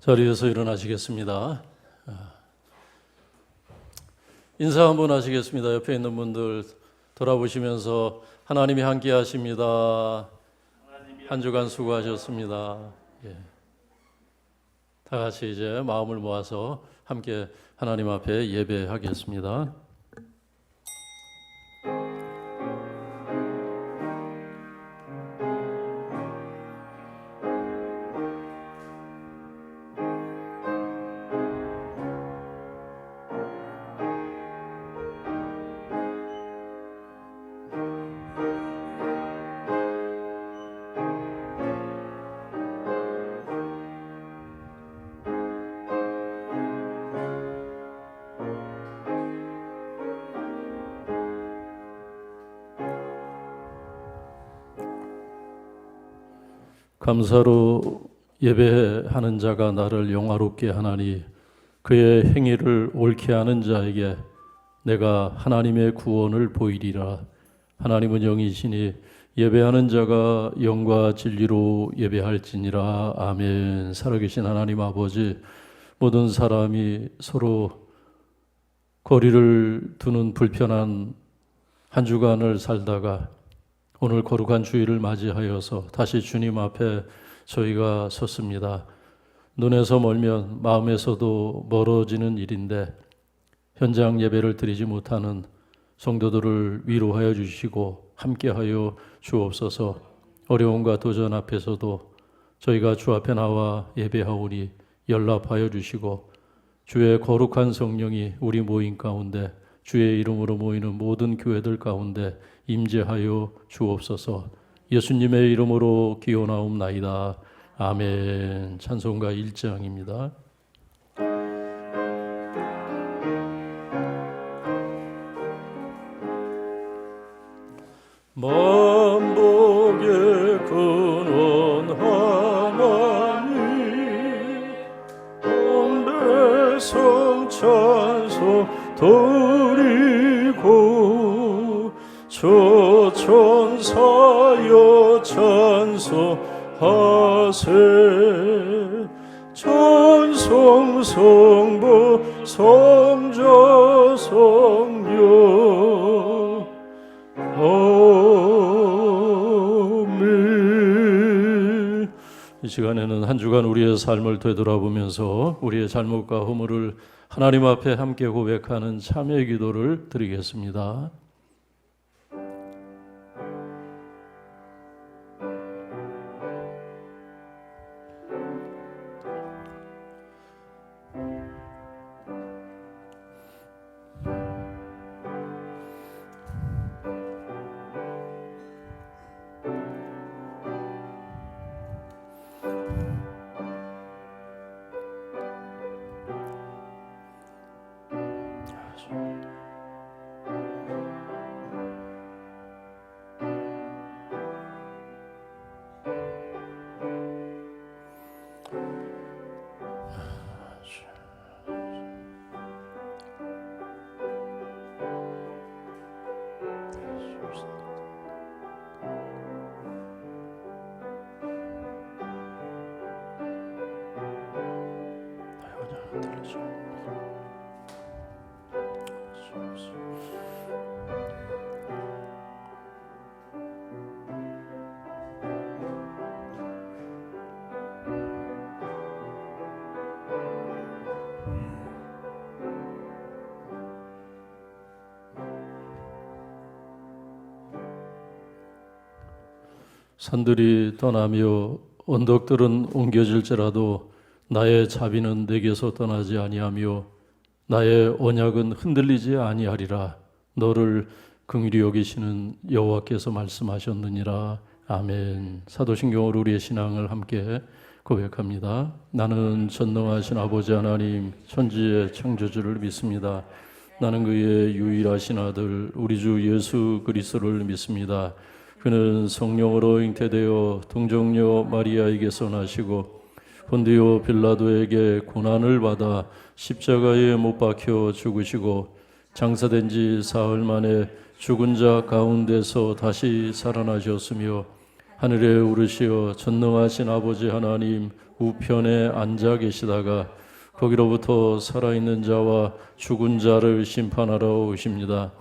자리에서 일어나시겠습니다. 인사 한번 하시겠습니다. 옆에 있는 분들 돌아보시면서 하나님이 함께 하십니다. 한 주간 수고하셨습니다. 예. 다 같이 이제 마음을 모아서 함께 하나님 앞에 예배하겠습니다. 감사로 예배하는 자가 나를 영화롭게 하나니 그의 행위를 옳게 하는 자에게 내가 하나님의 구원을 보이리라. 하나님은 영이시니 예배하는 자가 영과 진리로 예배할지니라. 아멘. 살아계신 하나님 아버지, 모든 사람이 서로 거리를 두는 불편한 한 주간을 살다가 오늘 거룩한 주일을 맞이하여서 다시 주님 앞에 저희가 섰습니다. 눈에서 멀면 마음에서도 멀어지는 일인데 현장 예배를 드리지 못하는 성도들을 위로하여 주시고 함께하여 주옵소서. 어려움과 도전 앞에서도 저희가 주 앞에 나와 예배하오니 연락하여 주시고 주의 거룩한 성령이 우리 모임 가운데 주의 이름으로 모이는 모든 교회들 가운데 임재하여 주옵소서. 예수님의 이름으로 기원하옵나이다. 아멘. 찬송가 1장입니다. 만복의 근원 하나님 온 백성 찬송 드리고 저 천사여 찬송하세. 찬송 성부 성자 성령 아멘. 이 시간에는 한 주간 우리의 삶을 되돌아보면서 우리의 잘못과 허물을 하나님 앞에 함께 고백하는 참회 기도를 드리겠습니다. 산들이 떠나며 언덕들은 옮겨질지라도 나의 자비는 내게서 떠나지 아니하며 나의 언약은 흔들리지 아니하리라. 너를 긍휼히 여기시는 여호와께서 말씀하셨느니라. 아멘. 사도신경으로 우리의 신앙을 함께 고백합니다. 나는 전능하신 아버지 하나님 천지의 창조주를 믿습니다. 나는 그의 유일하신 아들 우리 주 예수 그리스도를 믿습니다. 그는 성령으로 잉태되어 동정녀 마리아에게서 나시고 본디오 빌라도에게 고난을 받아 십자가에 못 박혀 죽으시고 장사된 지 사흘 만에 죽은 자 가운데서 다시 살아나셨으며 하늘에 오르시어 전능하신 아버지 하나님 우편에 앉아 계시다가 거기로부터 살아있는 자와 죽은 자를 심판하러 오십니다.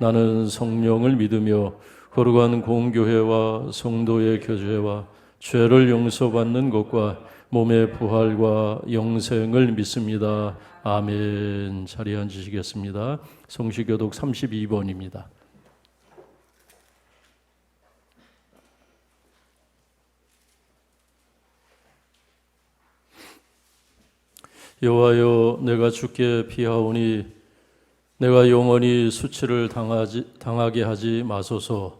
나는 성령을 믿으며 거룩한 공교회와 성도의 교제와 죄를 용서받는 것과 몸의 부활과 영생을 믿습니다. 아멘. 자리에 앉으시겠습니다. 성시교독 32번입니다. 여호와여, 내가 주께 피하오니 내가 영원히 수치를 당하게 하지 마소서.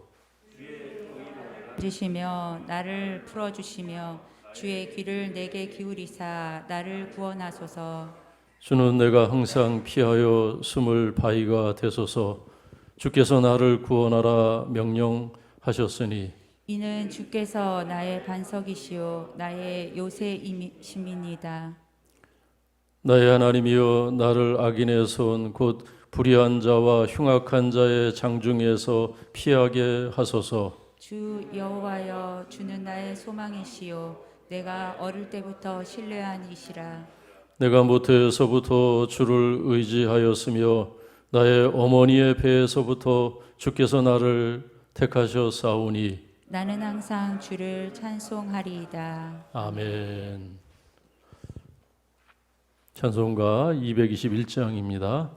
들으시며 나를 풀어주시며 주의 귀를 내게 기울이사 나를 구원하소서. 주는 내가 항상 피하여 숨을 바위가 되소서. 주께서 나를 구원하라 명령하셨으니 이는 주께서 나의 반석이시요 나의 요새이십니다. 나의 하나님이여, 나를 악인의 손 곧 불의한 자와 흉악한 자의 장중에서 피하게 하소서. 주 여호와여, 주는 나의 소망이시요 내가 어릴 때부터 신뢰한 이시라. 내가 모태에서부터 주를 의지하였으며 나의 어머니의 배에서부터 주께서 나를 택하셨사오니 나는 항상 주를 찬송하리이다. 아멘. 찬송가 221장입니다.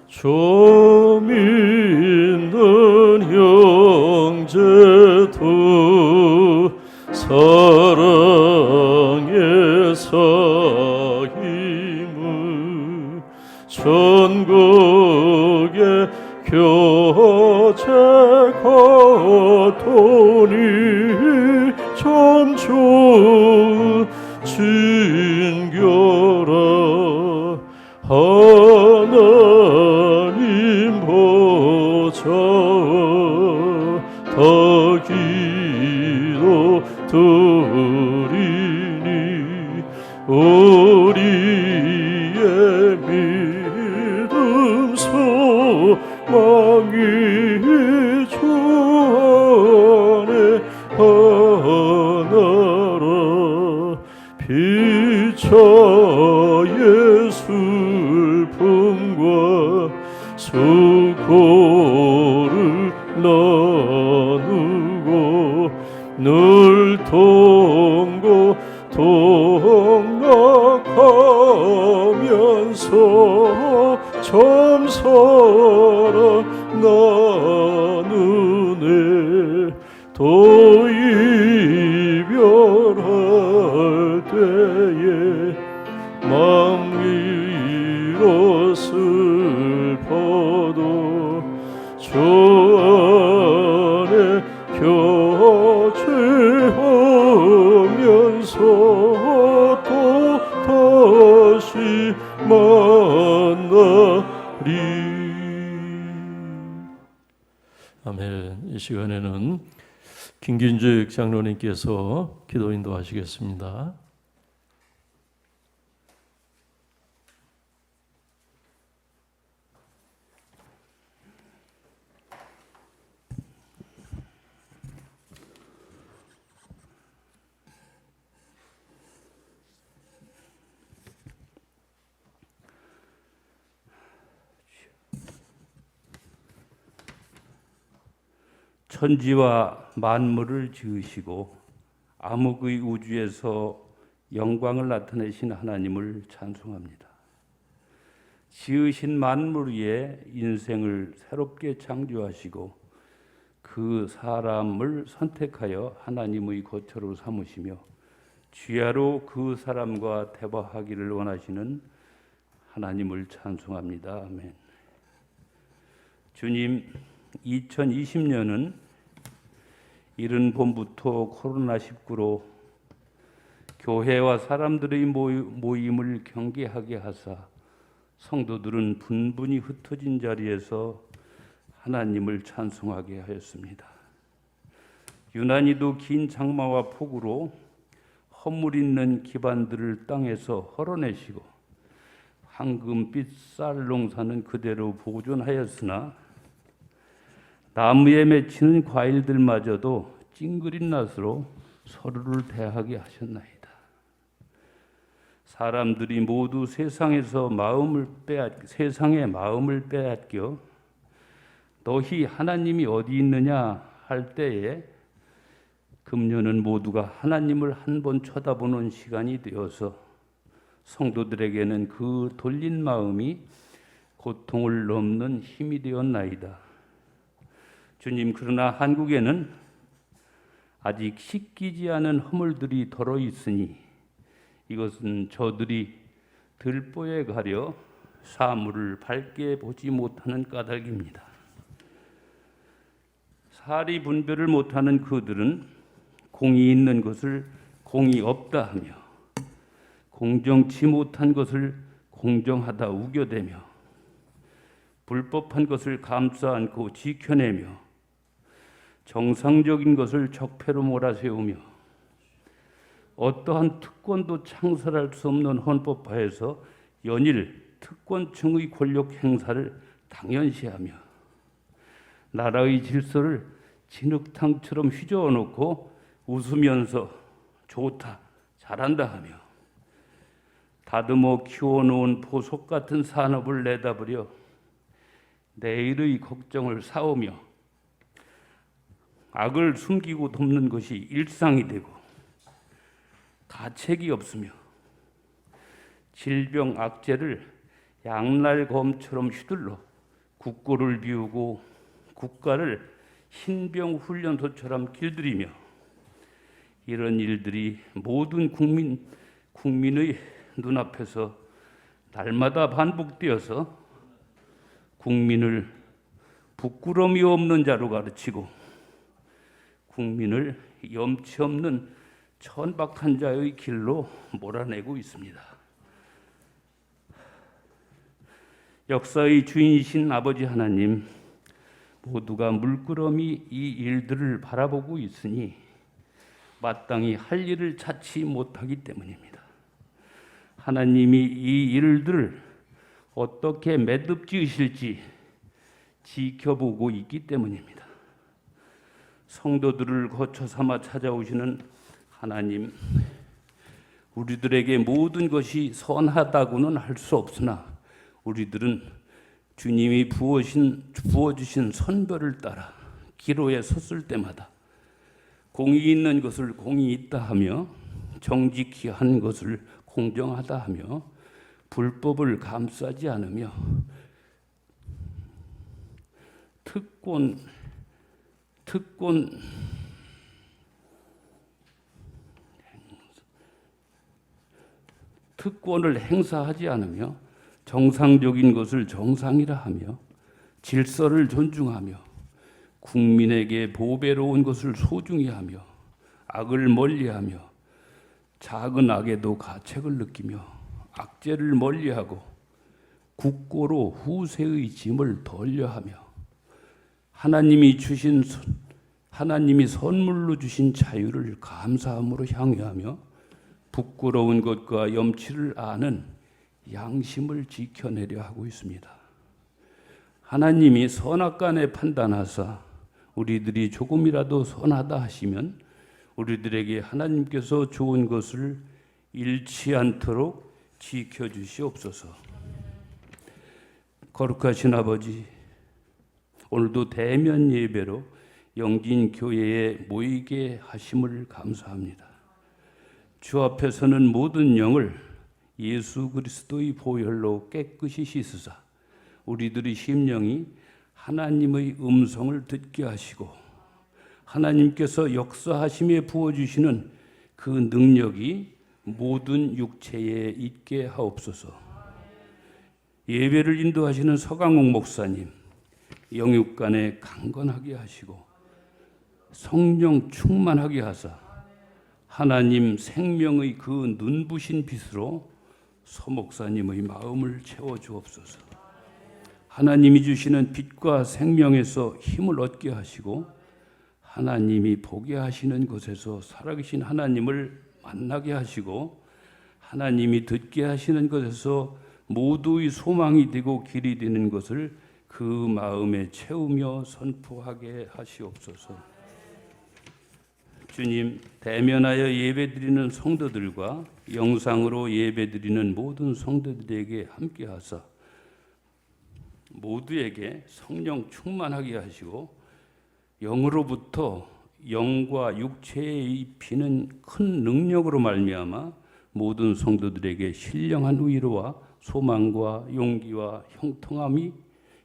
좀 있는 형제도 사랑의 사귐을 천국의 교제 같으니 참 좋은 친교라. 하나님 보좌 다 기도 드리니 우리의 믿음 소망이 주 안에 하나라. 피차의 슬픔과 수고를 나누고 늘 동락하면서 참 사랑 나누네. 또 이별할 때에 마음 위로 슬퍼도 주 안에 교제하면서 또 다시 만나리. 아멘. 이 시간에는 김균직 장로님께서 기도 인도하시겠습니다. 천지와 만물을 지으시고 암흑의 우주에서 영광을 나타내신 하나님을 찬송합니다. 지으신 만물 위에 인생을 새롭게 창조하시고 그 사람을 선택하여 하나님의 거처로 삼으시며 주야로 그 사람과 대화하기를 원하시는 하나님을 찬송합니다. 아멘. 주님, 2020년은 이른 봄부터 코로나19로 교회와 사람들의 모임을 경계하게 하사 성도들은 분분히 흩어진 자리에서 하나님을 찬송하게 하였습니다. 유난히도 긴 장마와 폭우로 허물 있는 기반들을 땅에서 헐어내시고 황금빛 쌀 농사는 그대로 보존하였으나 나무에 맺히는 과일들마저도 찡그린 낯으로 서로를 대하게 하셨나이다. 사람들이 모두 세상의 마음을 빼앗겨 너희 하나님이 어디 있느냐 할 때에 금년은 모두가 하나님을 한 번 쳐다보는 시간이 되어서 성도들에게는 그 돌린 마음이 고통을 넘는 힘이 되었나이다. 주님, 그러나 한국에는 아직 씻기지 않은 허물들이 덜어 있으니 이것은 저들이 들보에 가려 사물을 밝게 보지 못하는 까닭입니다. 사리 분별을 못하는 그들은 공이 있는 것을 공이 없다 하며 공정치 못한 것을 공정하다 우겨대며 불법한 것을 감싸 안고 지켜내며 정상적인 것을 적폐로 몰아세우며 어떠한 특권도 창설할 수 없는 헌법하에서 연일 특권층의 권력 행사를 당연시하며 나라의 질서를 진흙탕처럼 휘저어 놓고 웃으면서 좋다, 잘한다 하며 다듬어 키워놓은 보석 같은 산업을 내다버려 내일의 걱정을 사오며 악을 숨기고 돕는 것이 일상이 되고 가책이 없으며 질병 악재를 양날검처럼 휘둘러 국고를 비우고 국가를 신병 훈련소처럼 길들이며 이런 일들이 모든 국민의 눈앞에서 날마다 반복되어서 국민을 부끄러움이 없는 자로 가르치고 국민을 염치 없는 천박한 자의 길로 몰아내고 있습니다. 역사의 주인이신 아버지 하나님, 모두가 물끄러미 이 일들을 바라보고 있으니 마땅히 할 일을 찾지 못하기 때문입니다. 하나님이 이 일들을 어떻게 매듭지으실지 지켜보고 있기 때문입니다. 성도들을 거처 삼아 찾아오시는 하나님, 우리들에게 모든 것이 선하다고는 할 수 없으나 우리들은 주님이 부어주신 선별을 따라 기로에 섰을 때마다 공의 있는 것을 공의 있다 하며 정직히 한 것을 공정하다 하며 불법을 감싸지 않으며 특권을 행사하지 않으며 정상적인 것을 정상이라 하며 질서를 존중하며 국민에게 보배로운 것을 소중히 하며 악을 멀리하며 작은 악에도 가책을 느끼며 악죄를 멀리하고 국고로 후세의 짐을 덜려하며 하나님이 선물로 주신 자유를 감사함으로 향유하며 부끄러운 것과 염치를 아는 양심을 지켜내려 하고 있습니다. 하나님이 선악간에 판단하사 우리들이 조금이라도 선하다 하시면 우리들에게 하나님께서 좋은 것을 잃지 않도록 지켜주시옵소서. 거룩하신 아버지, 오늘도 대면 예배로 영진교회에 모이게 하심을 감사합니다. 주 앞에서는 모든 영을 예수 그리스도의 보혈로 깨끗이 씻으사 우리들의 심령이 하나님의 음성을 듣게 하시고 하나님께서 역사하심에 부어주시는 그 능력이 모든 육체에 있게 하옵소서. 예배를 인도하시는 서강옥 목사님, 영육간에 강건하게 하시고 성령 충만하게 하사 하나님 생명의 그 눈부신 빛으로 서 목사님의 마음을 채워주옵소서. 하나님이 주시는 빛과 생명에서 힘을 얻게 하시고 하나님이 보게 하시는 것에서 살아계신 하나님을 만나게 하시고 하나님이 듣게 하시는 것에서 모두의 소망이 되고 길이 되는 것을 그 마음에 채우며 선포하게 하시옵소서. 주님, 대면하여 예배드리는 성도들과 영상으로 예배드리는 모든 성도들에게 함께하사 모두에게 성령 충만하게 하시고 영으로부터 영과 육체에 입히는 큰 능력으로 말미암아 모든 성도들에게 신령한 위로와 소망과 용기와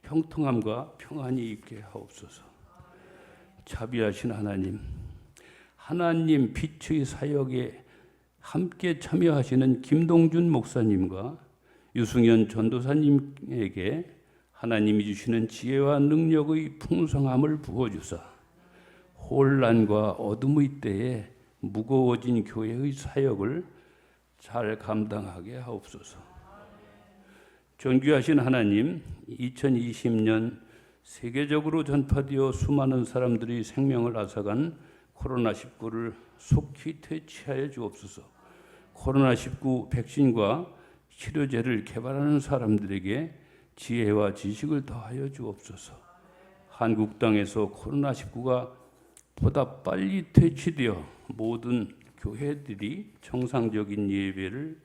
형통함과 평안이 있게 하옵소서. 자비하신 하나님 빛의 사역에 함께 참여하시는 김동준 목사님과 유승현 전도사님에게 하나님이 주시는 지혜와 능력의 풍성함을 부어주사 혼란과 어둠의 때에 무거워진 교회의 사역을 잘 감당하게 하옵소서. 존귀하신 하나님, 2020년 세계적으로 전파되어 수많은 사람들이 생명을 앗아간 코로나19를 속히 퇴치하여 주옵소서. 코로나19 백신과 치료제를 개발하는 사람들에게 지혜와 지식을 더하여 주옵소서. 한국 땅에서 코로나19가 보다 빨리 퇴치되어 모든 교회들이 정상적인 예배를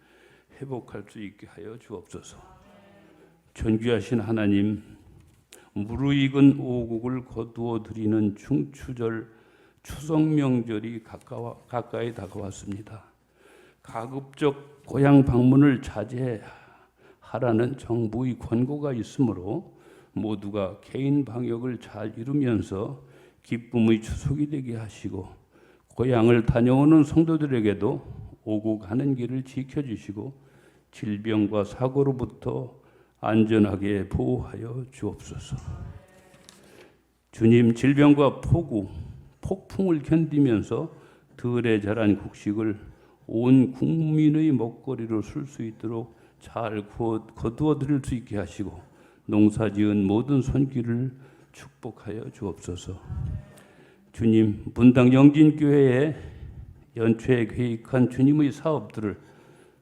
회복할 수 있게 하여 주옵소서. 존귀하신 하나님, 무르익은 오국을 거두어 드리는 중추절 추석 명절이 가까이 다가왔습니다. 가급적 고향 방문을 자제하라는 정부의 권고가 있으므로 모두가 개인 방역을 잘 이루면서 기쁨의 추석이 되게 하시고 고향을 다녀오는 성도들에게도 오고 가는 길을 지켜주시고 질병과 사고로부터 안전하게 보호하여 주옵소서. 주님, 질병과 폭풍을 견디면서 들에 자란 곡식을 온 국민의 먹거리로 쓸 수 있도록 잘 거두어 드릴 수 있게 하시고 농사지은 모든 손길을 축복하여 주옵소서. 주님, 분당 영진교회에 연초에 계획한 주님의 사업들을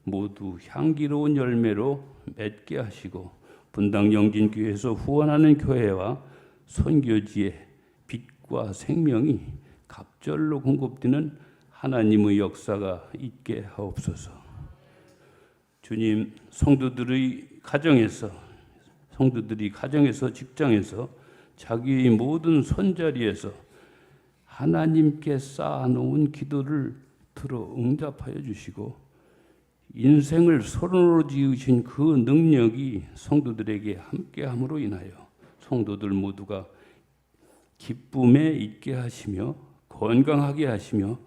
모두 향기로운 열매로 맺게 하시고 분당 영진교회에서 후원하는 교회와 선교지에 빛과 생명이 갑절로 공급되는 하나님의 역사가 있게 하옵소서. 주님, 성도들이 가정에서 직장에서 자기의 모든 손자리에서 하나님께 쌓아놓은 기도를 들어 응답하여 주시고 인생을 손으로 지으신 그 능력이 성도들에게 함께함으로 인하여 성도들 모두가 기쁨에 있게 하시며 건강하게 하시며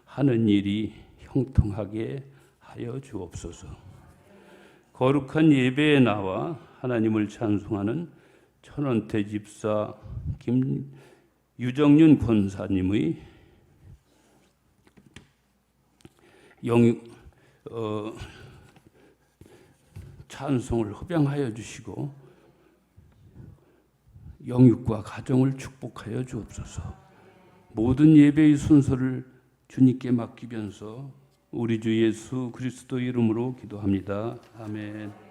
하는 일이 형통하게 하여 주옵소서. 거룩한 예배에 나와 하나님을 찬송하는 천원태 집사 유정윤 권사님의 찬송을 흡양하여 주시고 영육과 가정을 축복하여 주옵소서. 모든 예배의 순서를 주님께 맡기면서 우리 주 예수 그리스도 이름으로 기도합니다. 아멘.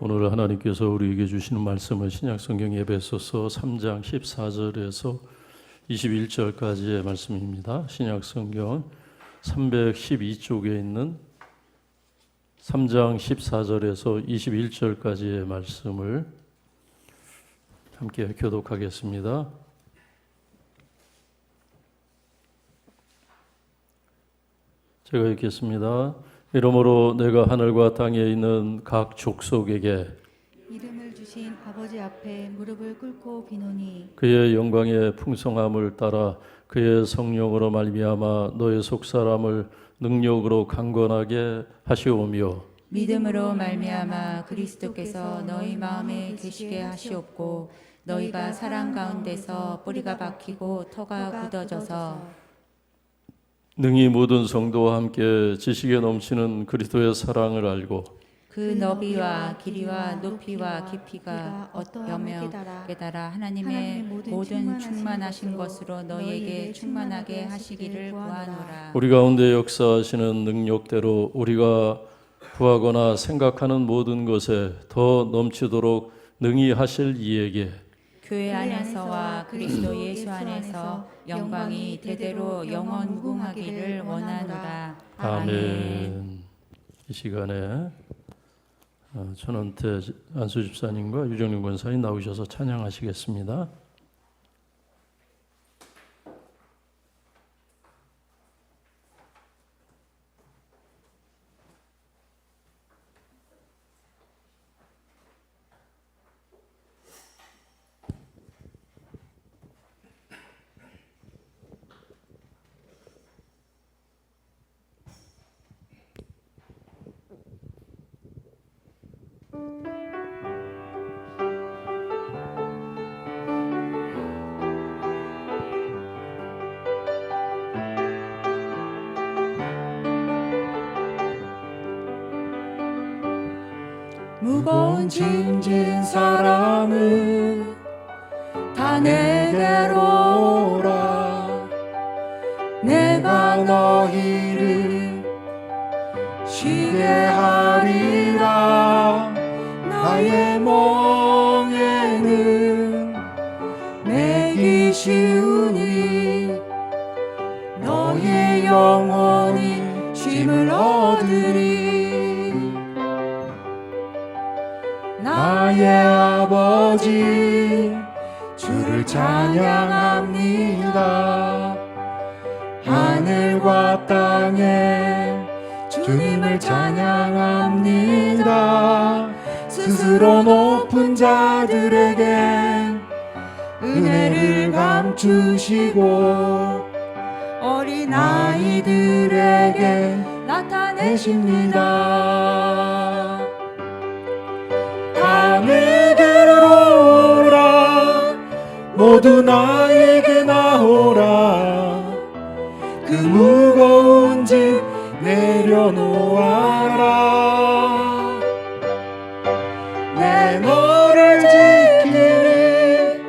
오늘 하나님께서 우리에게 주시는 말씀은 신약성경 에베소서 3장 14절에서 21절까지의 말씀입니다. 신약성경 312쪽에 있는 3장 14절에서 21절까지의 말씀을 함께 교독하겠습니다. 제가 읽겠습니다. 이러므로 내가 하늘과 땅에 있는 각 족속에게 이름을 주신 아버지 앞에 무릎을 꿇고 비노니 그의 영광의 풍성함을 따라 그의 성령으로 말미암아 너의 속사람을 능력으로 강건하게 하시오며 믿음으로 말미암아 그리스도께서 너희 마음에 계시게 하시옵고 너희가 사랑 가운데서 뿌리가 박히고 터가 굳어져서 능히 모든 성도와 함께 지식에 넘치는 그리스도의 사랑을 알고 그 너비와 길이와 높이와 깊이가 어떠하며 깨달아 하나님의 모든 충만하신 것으로 너희에게 충만하게 하시기를 구하노라. 우리 가운데 역사하시는 능력대로 우리가 구하거나 생각하는 모든 것에 더 넘치도록 능히 하실 이에게 교회 안에서와 그리스도 예수 안에서 영광이 대대로 영원 무궁하기를 원하노라. 아멘. 이 시간에 전원태 안수 집사님과 유정림 권사님 나오셔서 찬양하시겠습니다. 무거운 짐진 사람은 다 내게로 오라. 내가 너희를 쉬게 하리라. 나의 멍에는 매기 쉬우니 너의 영혼이 쉼을 얻으리. 나의 아버지 주를 찬양합니다. 하늘과 땅에 주님을 찬양합니다. 스스로 높은 자들에게 은혜를 감추시고 어린 아이들에게 나타내십니다. 다 내게로 오라. 모두 나에게 나오라. 그 무거운 짐 내려놓아라. 내 너를 지키니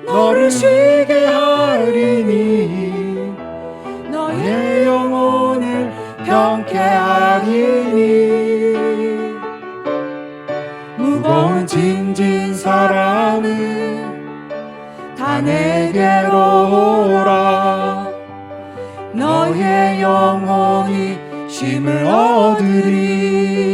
너를 쉬게 하리니 너의 영혼을 평케하리니. 무거운 짐진 사람은 다 내게로 오라. 너의 영혼이 쉼을 얻으리.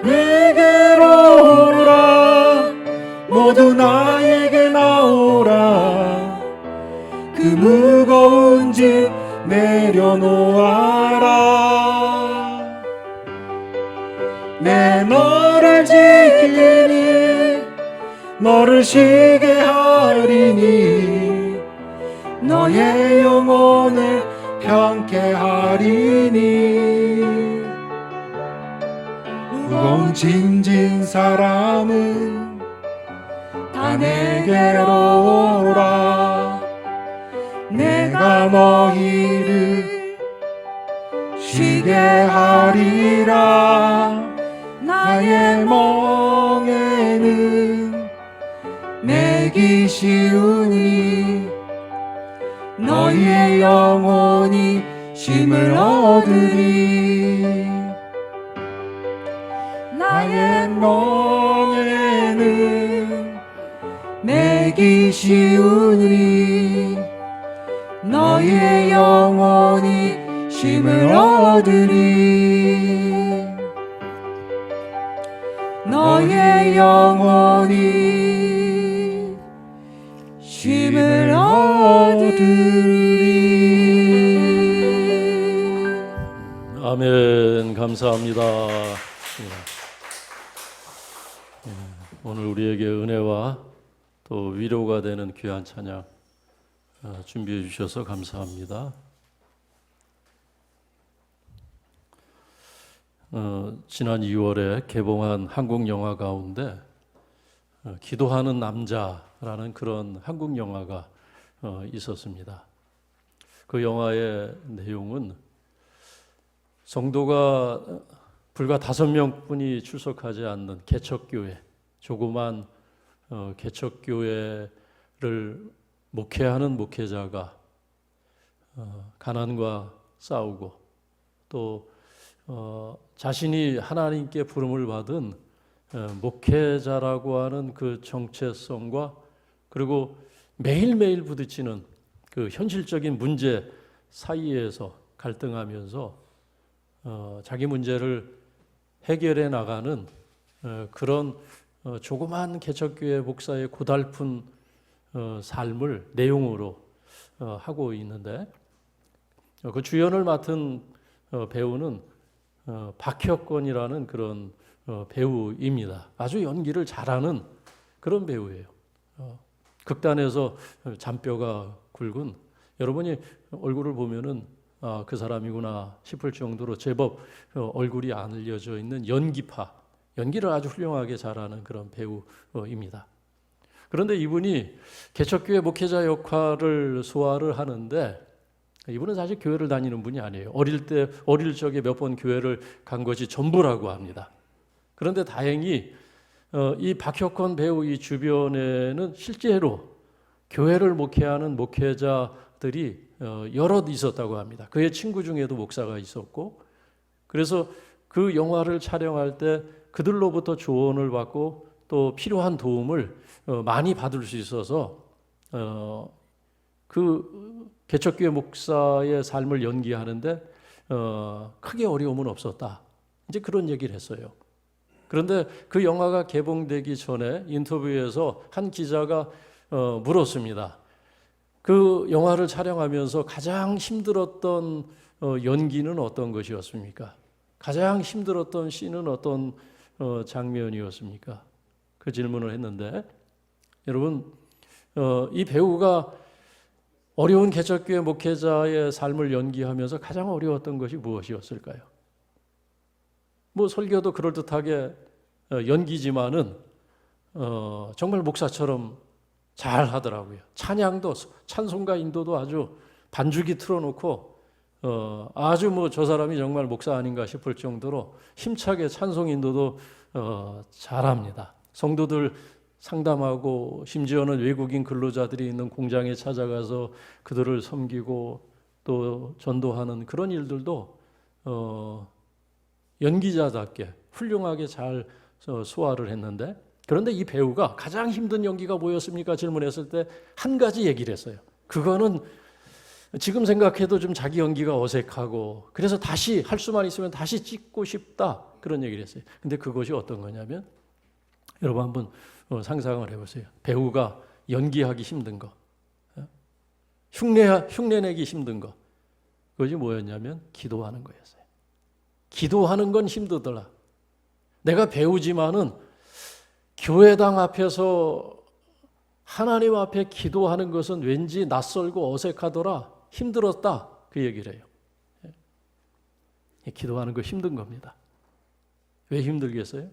내게로 오라. 모두 나에게 나오라. 그 무거운 짐 내려놓아라. 내 너를 지키니 너를 쉬게 하리니 너의 영혼을 평케하리니. 무거운 짐진 사람은 다 내게로 오라. 내가 너희를 쉬게 하리라. 나의 멍에는 매기 쉬우니 너희의 영혼이 쉼을 얻으리. 나의 멍에는 매기 쉬우니 너희의 영혼이 쉼을 얻으리. 너의 영원히 쉼을 얻으리. 아멘. 감사합니다. 오늘 우리에게 은혜와 또 위로가 되는 귀한 찬양 준비해 주셔서 감사합니다. 지난 2월에 개봉한 한국 영화 가운데 기도하는 남자라는 그런 한국 영화가 있었습니다. 그 영화의 내용은 성도가 불과 5명뿐이 출석하지 않는 개척교회, 조그만 개척교회를 목회하는 목회자가 가난과 싸우고 또 자신이 하나님께 부름을 받은 목회자라고 하는 그 정체성과 그리고 매일매일 부딪히는 그 현실적인 문제 사이에서 갈등하면서 자기 문제를 해결해 나가는 그런 조그만 개척교회 목사의 고달픈 삶을 내용으로 하고 있는데 그 주연을 맡은 배우는 박혁건이라는 그런 배우입니다. 아주 연기를 잘하는 그런 배우예요. 극단에서 잔뼈가 굵은 여러분이 얼굴을 보면은 그 사람이구나 싶을 정도로 제법 얼굴이 안 알려져 있는 연기파, 연기를 아주 훌륭하게 잘하는 그런 배우입니다. 그런데 이분이 개척교회 목회자 역할을 소화를 하는데 이분은 사실 교회를 다니는 분이 아니에요. 어릴 적에 몇 번 교회를 간 것이 전부라고 합니다. 그런데 다행히 이 박혁건 배우 이 주변에는 실제로 교회를 목회하는 목회자들이 여럿 있었다고 합니다. 그의 친구 중에도 목사가 있었고, 그래서 그 영화를 촬영할 때 그들로부터 조언을 받고 또 필요한 도움을 많이 받을 수 있어서 그 개척교회 목사의 삶을 연기하는데 크게 어려움은 없었다. 이제 그런 얘기를 했어요. 그런데 그 영화가 개봉되기 전에 인터뷰에서 한 기자가 물었습니다. 그 영화를 촬영하면서 가장 힘들었던 연기는 어떤 것이었습니까? 가장 힘들었던 씬은 어떤 장면이었습니까? 그 질문을 했는데 여러분 이 배우가 어려운 개척교회 목회자의 삶을 연기하면서 가장 어려웠던 것이 무엇이었을까요? 뭐 설교도 그럴듯하게 연기지만은 정말 목사처럼 잘 하더라고요. 찬양도 찬송가 인도도 아주 반주기 틀어놓고 아주 뭐 저 사람이 정말 목사 아닌가 싶을 정도로 힘차게 찬송 인도도 잘합니다. 성도들 상담하고 심지어는 외국인 근로자들이 있는 공장에 찾아가서 그들을 섬기고 또 전도하는 그런 일들도 연기자답게 훌륭하게 잘 소화를 했는데, 그런데 이 배우가 가장 힘든 연기가 뭐였습니까? 질문했을 때 한 가지 얘기를 했어요. 그거는 지금 생각해도 좀 자기 연기가 어색하고 그래서 다시 할 수만 있으면 다시 찍고 싶다, 그런 얘기를 했어요. 근데 그것이 어떤 거냐면 여러분 한번 상상을 해보세요. 배우가 연기하기 힘든 거, 흉내내기 힘든 거, 그것이 뭐였냐면 기도하는 거였어요. 기도하는 건 힘들더라. 내가 배우지만은 교회당 앞에서 하나님 앞에 기도하는 것은 왠지 낯설고 어색하더라, 힘들었다, 그 얘기를 해요. 기도하는 거 힘든 겁니다. 왜 힘들겠어요?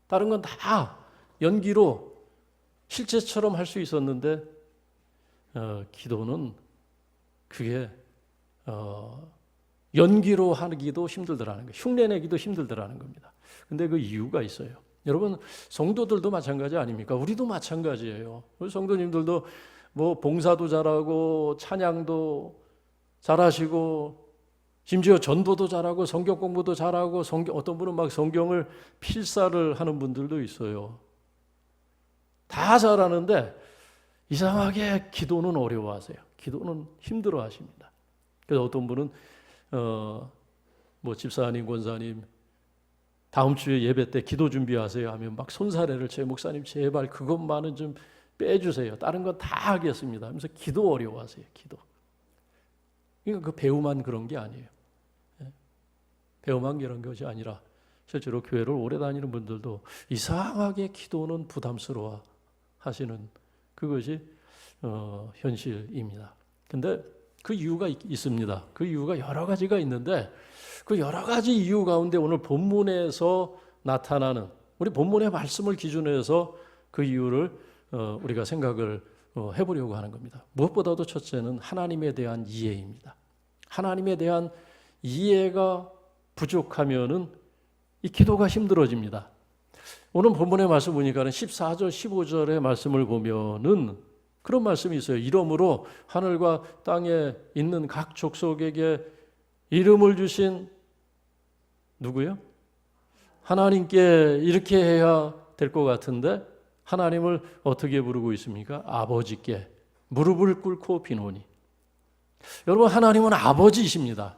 다른 건 다 연기로 실제처럼 할 수 있었는데 기도는 그게 연기로 하기도 힘들더라는 거예요. 흉내내기도 힘들더라는 겁니다. 근데 그 이유가 있어요. 여러분 성도들도 마찬가지 아닙니까? 우리도 마찬가지예요. 우리 성도님들도 뭐 봉사도 잘하고 찬양도 잘하시고 심지어 전도도 잘하고 성경 공부도 잘하고 어떤 분은 막 성경을 필사를 하는 분들도 있어요. 다 잘하는데 이상하게 기도는 어려워하세요. 기도는 힘들어하십니다. 그래서 어떤 분은 뭐 집사님, 권사님 다음 주에 예배 때 기도 준비하세요 하면 막 손사래를 제 목사님 제발 그것만은 좀 빼주세요. 다른 건 다 하겠습니다 하면서 기도 어려워하세요. 기도. 그러니까 그 배우만 그런 게 아니에요. 배우만 그런 것이 아니라 실제로 교회를 오래 다니는 분들도 이상하게 기도는 부담스러워 하시는 그것이 현실입니다. 근데 그 이유가 있습니다. 그 이유가 여러 가지가 있는데 그 여러 가지 이유 가운데 오늘 본문에서 나타나는 우리 본문의 말씀을 기준으로 해서 그 이유를 우리가 생각을 해보려고 하는 겁니다. 무엇보다도 첫째는 하나님에 대한 이해입니다. 하나님에 대한 이해가 부족하면은 이 기도가 힘들어집니다. 오늘 본문의 말씀 보니까는 14절, 15절의 말씀을 보면은 그런 말씀이 있어요. 이러므로 하늘과 땅에 있는 각 족속에게 이름을 주신 누구요? 하나님께 이렇게 해야 될 것 같은데 하나님을 어떻게 부르고 있습니까? 아버지께 무릎을 꿇고 비노니. 여러분, 하나님은 아버지이십니다.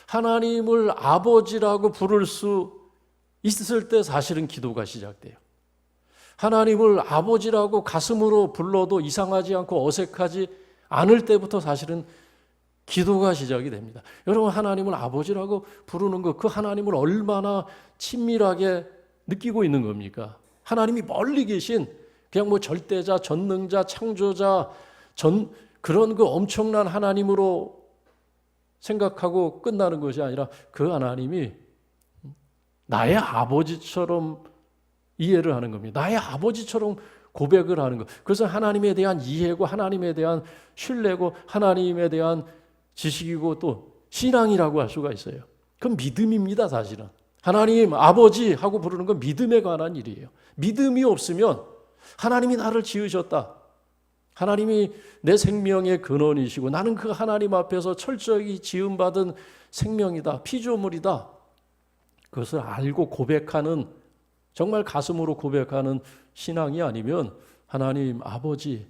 하나님을 아버지라고 부를 수 있을 때 사실은 기도가 시작돼요. 하나님을 아버지라고 가슴으로 불러도 이상하지 않고 어색하지 않을 때부터 사실은 기도가 시작이 됩니다. 여러분, 하나님을 아버지라고 부르는 것, 그 하나님을 얼마나 친밀하게 느끼고 있는 겁니까? 하나님이 멀리 계신 그냥 뭐 절대자, 전능자, 창조자, 그런 그 엄청난 하나님으로 생각하고 끝나는 것이 아니라 그 하나님이 나의 아버지처럼 이해를 하는 겁니다. 나의 아버지처럼 고백을 하는 것. 그래서 하나님에 대한 이해고 하나님에 대한 신뢰고 하나님에 대한 지식이고 또 신앙이라고 할 수가 있어요. 그건 믿음입니다, 사실은. 하나님 아버지 하고 부르는 건 믿음에 관한 일이에요. 믿음이 없으면 하나님이 나를 지으셨다. 하나님이 내 생명의 근원이시고 나는 그 하나님 앞에서 철저히 지음받은 생명이다. 피조물이다. 그것을 알고 고백하는, 정말 가슴으로 고백하는 신앙이 아니면 하나님 아버지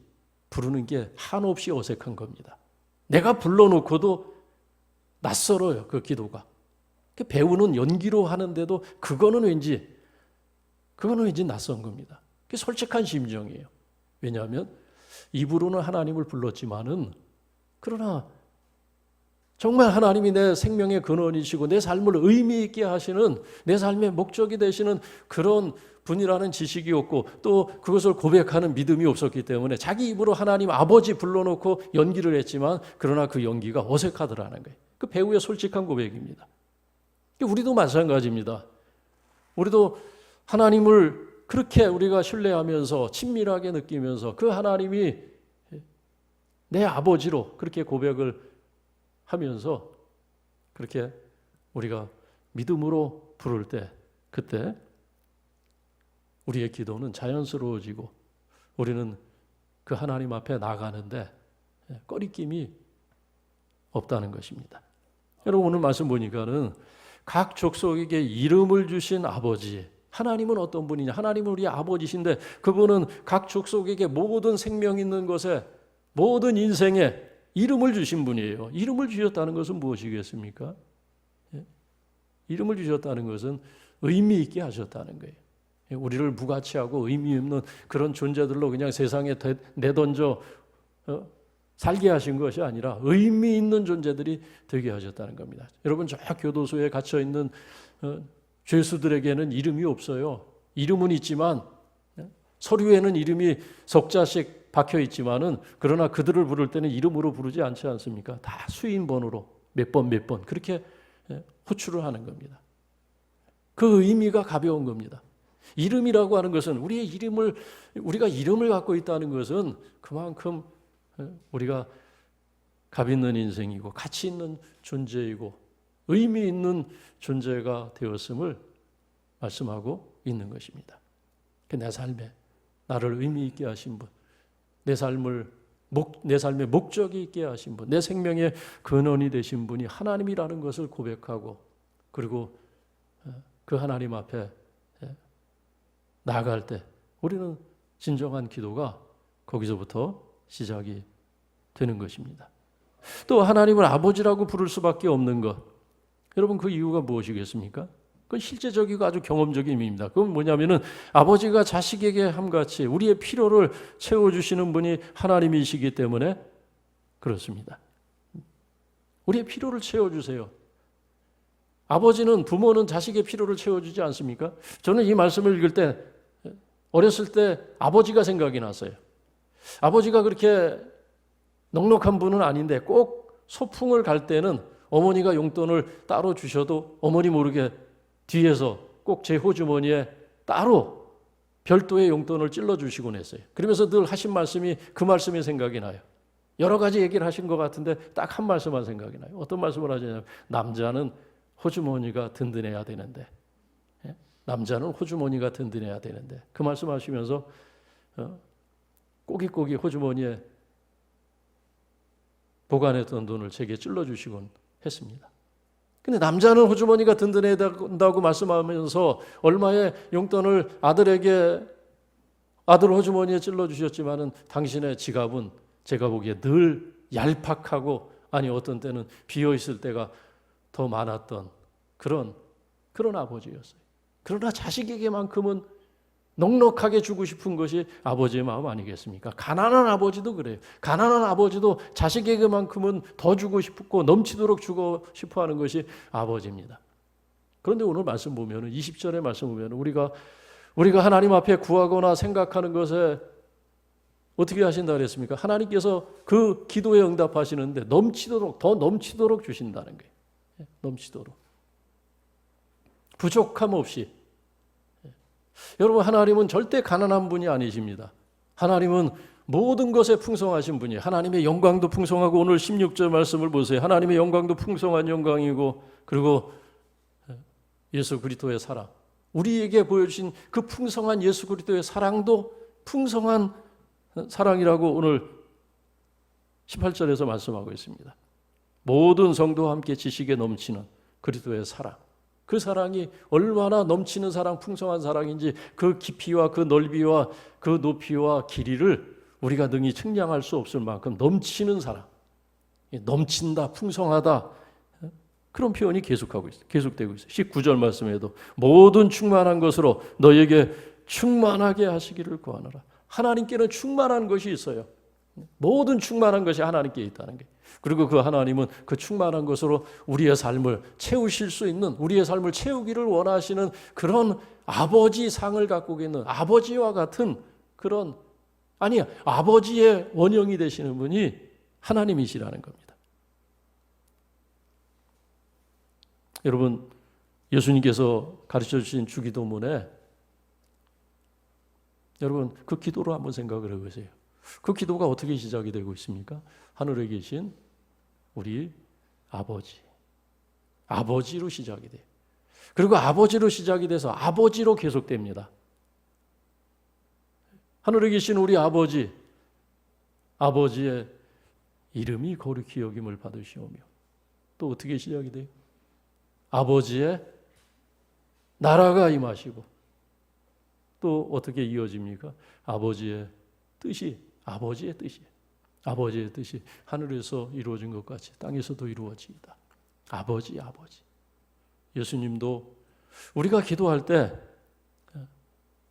부르는 게 한없이 어색한 겁니다. 내가 불러놓고도 낯설어요, 그 기도가. 배우는 연기로 하는데도 그거는 왠지 낯선 겁니다. 그게 솔직한 심정이에요. 왜냐하면 입으로는 하나님을 불렀지만은 그러나 정말 하나님이 내 생명의 근원이시고 내 삶을 의미 있게 하시는, 내 삶의 목적이 되시는 그런 분이라는 지식이 없고 또 그것을 고백하는 믿음이 없었기 때문에 자기 입으로 하나님 아버지 불러놓고 연기를 했지만 그러나 그 연기가 어색하더라는 거예요. 그 배우의 솔직한 고백입니다. 우리도 마찬가지입니다. 우리도 하나님을 그렇게 우리가 신뢰하면서 친밀하게 느끼면서 그 하나님이 내 아버지로 그렇게 고백을 하면서 그렇게 우리가 믿음으로 부를 때 그때 우리의 기도는 자연스러워지고 우리는 그 하나님 앞에 나가는데 꺼리낌이 없다는 것입니다. 여러분, 오늘 말씀 보니까는 각 족속에게 이름을 주신 아버지, 하나님은 어떤 분이냐? 하나님은 우리 아버지신데 그분은 각 족속에게 모든 생명 있는 것에, 모든 인생에 이름을 주신 분이에요. 이름을 주셨다는 것은 무엇이겠습니까? 이름을 주셨다는 것은 의미 있게 하셨다는 거예요. 우리를 무가치하고 의미 없는 그런 존재들로 그냥 세상에 내던져 살게 하신 것이 아니라 의미 있는 존재들이 되게 하셨다는 겁니다. 여러분, 저 교도소에 갇혀 있는 죄수들에게는 이름이 없어요. 이름은 있지만 서류에는 이름이 석자씩 박혀 있지만은 그러나 그들을 부를 때는 이름으로 부르지 않지 않습니까? 다 수인 번호로 몇 번 그렇게 호출을 하는 겁니다. 그 의미가 가벼운 겁니다. 이름이라고 하는 것은 우리가 이름을 갖고 있다는 것은 그만큼 우리가 값 있는 인생이고 가치 있는 존재이고 의미 있는 존재가 되었음을 말씀하고 있는 것입니다. 내 삶에 나를 의미 있게 하신 분, 내 삶의 목적이 있게 하신 분, 내 생명의 근원이 되신 분이 하나님이라는 것을 고백하고 그리고 그 하나님 앞에 나아갈 때 우리는 진정한 기도가 거기서부터 시작이 되는 것입니다. 또 하나님을 아버지라고 부를 수밖에 없는 것, 여러분 그 이유가 무엇이겠습니까? 그건 실제적이고 아주 경험적인 의미입니다. 그건 뭐냐면은 아버지가 자식에게 함같이 우리의 필요를 채워주시는 분이 하나님이시기 때문에 그렇습니다. 우리의 필요를 채워주세요. 아버지는, 부모는 자식의 필요를 채워주지 않습니까? 저는 이 말씀을 읽을 때 어렸을 때 아버지가 생각이 났어요. 아버지가 그렇게 넉넉한 분은 아닌데 꼭 소풍을 갈 때는 어머니가 용돈을 따로 주셔도 어머니 모르게 뒤에서 꼭 제 호주머니에 따로 별도의 용돈을 찔러주시곤 했어요. 그러면서 늘 하신 말씀이 그 말씀이 생각이 나요. 여러 가지 얘기를 하신 것 같은데 딱 한 말씀만 생각이 나요. 어떤 말씀을 하시냐면 남자는 호주머니가 든든해야 되는데, 남자는 호주머니가 든든해야 되는데, 그 말씀하시면서 꼬깃꼬깃 호주머니에 보관했던 돈을 제게 찔러주시곤 했습니다. 근데 남자는 호주머니가 든든해야 된다고 말씀하면서 얼마의 용돈을 아들 호주머니에 찔러주셨지만은 당신의 지갑은 제가 보기에 늘 얄팍하고, 아니 어떤 때는 비어있을 때가 더 많았던 그런 아버지였어요. 그러나 자식에게만큼은 넉넉하게 주고 싶은 것이 아버지의 마음 아니겠습니까? 가난한 아버지도 그래요. 가난한 아버지도 자식에게만큼은 더 주고 싶고 넘치도록 주고 싶어 하는 것이 아버지입니다. 그런데 오늘 말씀 보면은 20절의 말씀 보면 우리가 하나님 앞에 구하거나 생각하는 것에 어떻게 하신다 그랬습니까? 하나님께서 그 기도에 응답하시는데 더 넘치도록 주신다는 거예요. 넘치도록. 부족함 없이. 여러분, 하나님은 절대 가난한 분이 아니십니다. 하나님은 모든 것에 풍성하신 분이에요. 하나님의 영광도 풍성하고, 오늘 16절 말씀을 보세요. 하나님의 영광도 풍성한 영광이고, 그리고 예수 그리스도의 사랑, 우리에게 보여주신 그 풍성한 예수 그리스도의 사랑도 풍성한 사랑이라고 오늘 18절에서 말씀하고 있습니다. 모든 성도와 함께 지식에 넘치는 그리스도의 사랑, 그 사랑이 얼마나 넘치는 사랑, 풍성한 사랑인지 그 깊이와 그 넓이와 그 높이와 길이를 우리가 능히 측량할 수 없을 만큼 넘치는 사랑, 넘친다, 풍성하다, 그런 표현이 계속되고 있어요. 19절 말씀에도 모든 충만한 것으로 너에게 충만하게 하시기를 구하노라. 하나님께는 충만한 것이 있어요. 모든 충만한 것이 하나님께 있다는 게. 그리고 그 하나님은 그 충만한 것으로 우리의 삶을 채우실 수 있는, 우리의 삶을 채우기를 원하시는 그런 아버지 상을 갖고 있는, 아버지와 같은 그런, 아버지의 원형이 되시는 분이 하나님이시라는 겁니다. 여러분, 예수님께서 가르쳐 주신 주기도문에 여러분 그 기도로 한번 생각을 해보세요. 그 기도가 어떻게 시작이 되고 있습니까? 하늘에 계신 우리 아버지로 시작이 돼요. 그리고 아버지로 시작이 돼서 아버지로 계속됩니다. 하늘에 계신 우리 아버지의 이름이 거룩히 여김을 받으시오며, 또 어떻게 시작이 돼요? 아버지의 나라가 임하시고, 또 어떻게 이어집니까? 아버지의 뜻이 하늘에서 이루어진 것 같이 땅에서도 이루어지이다. 아버지. 예수님도 우리가 기도할 때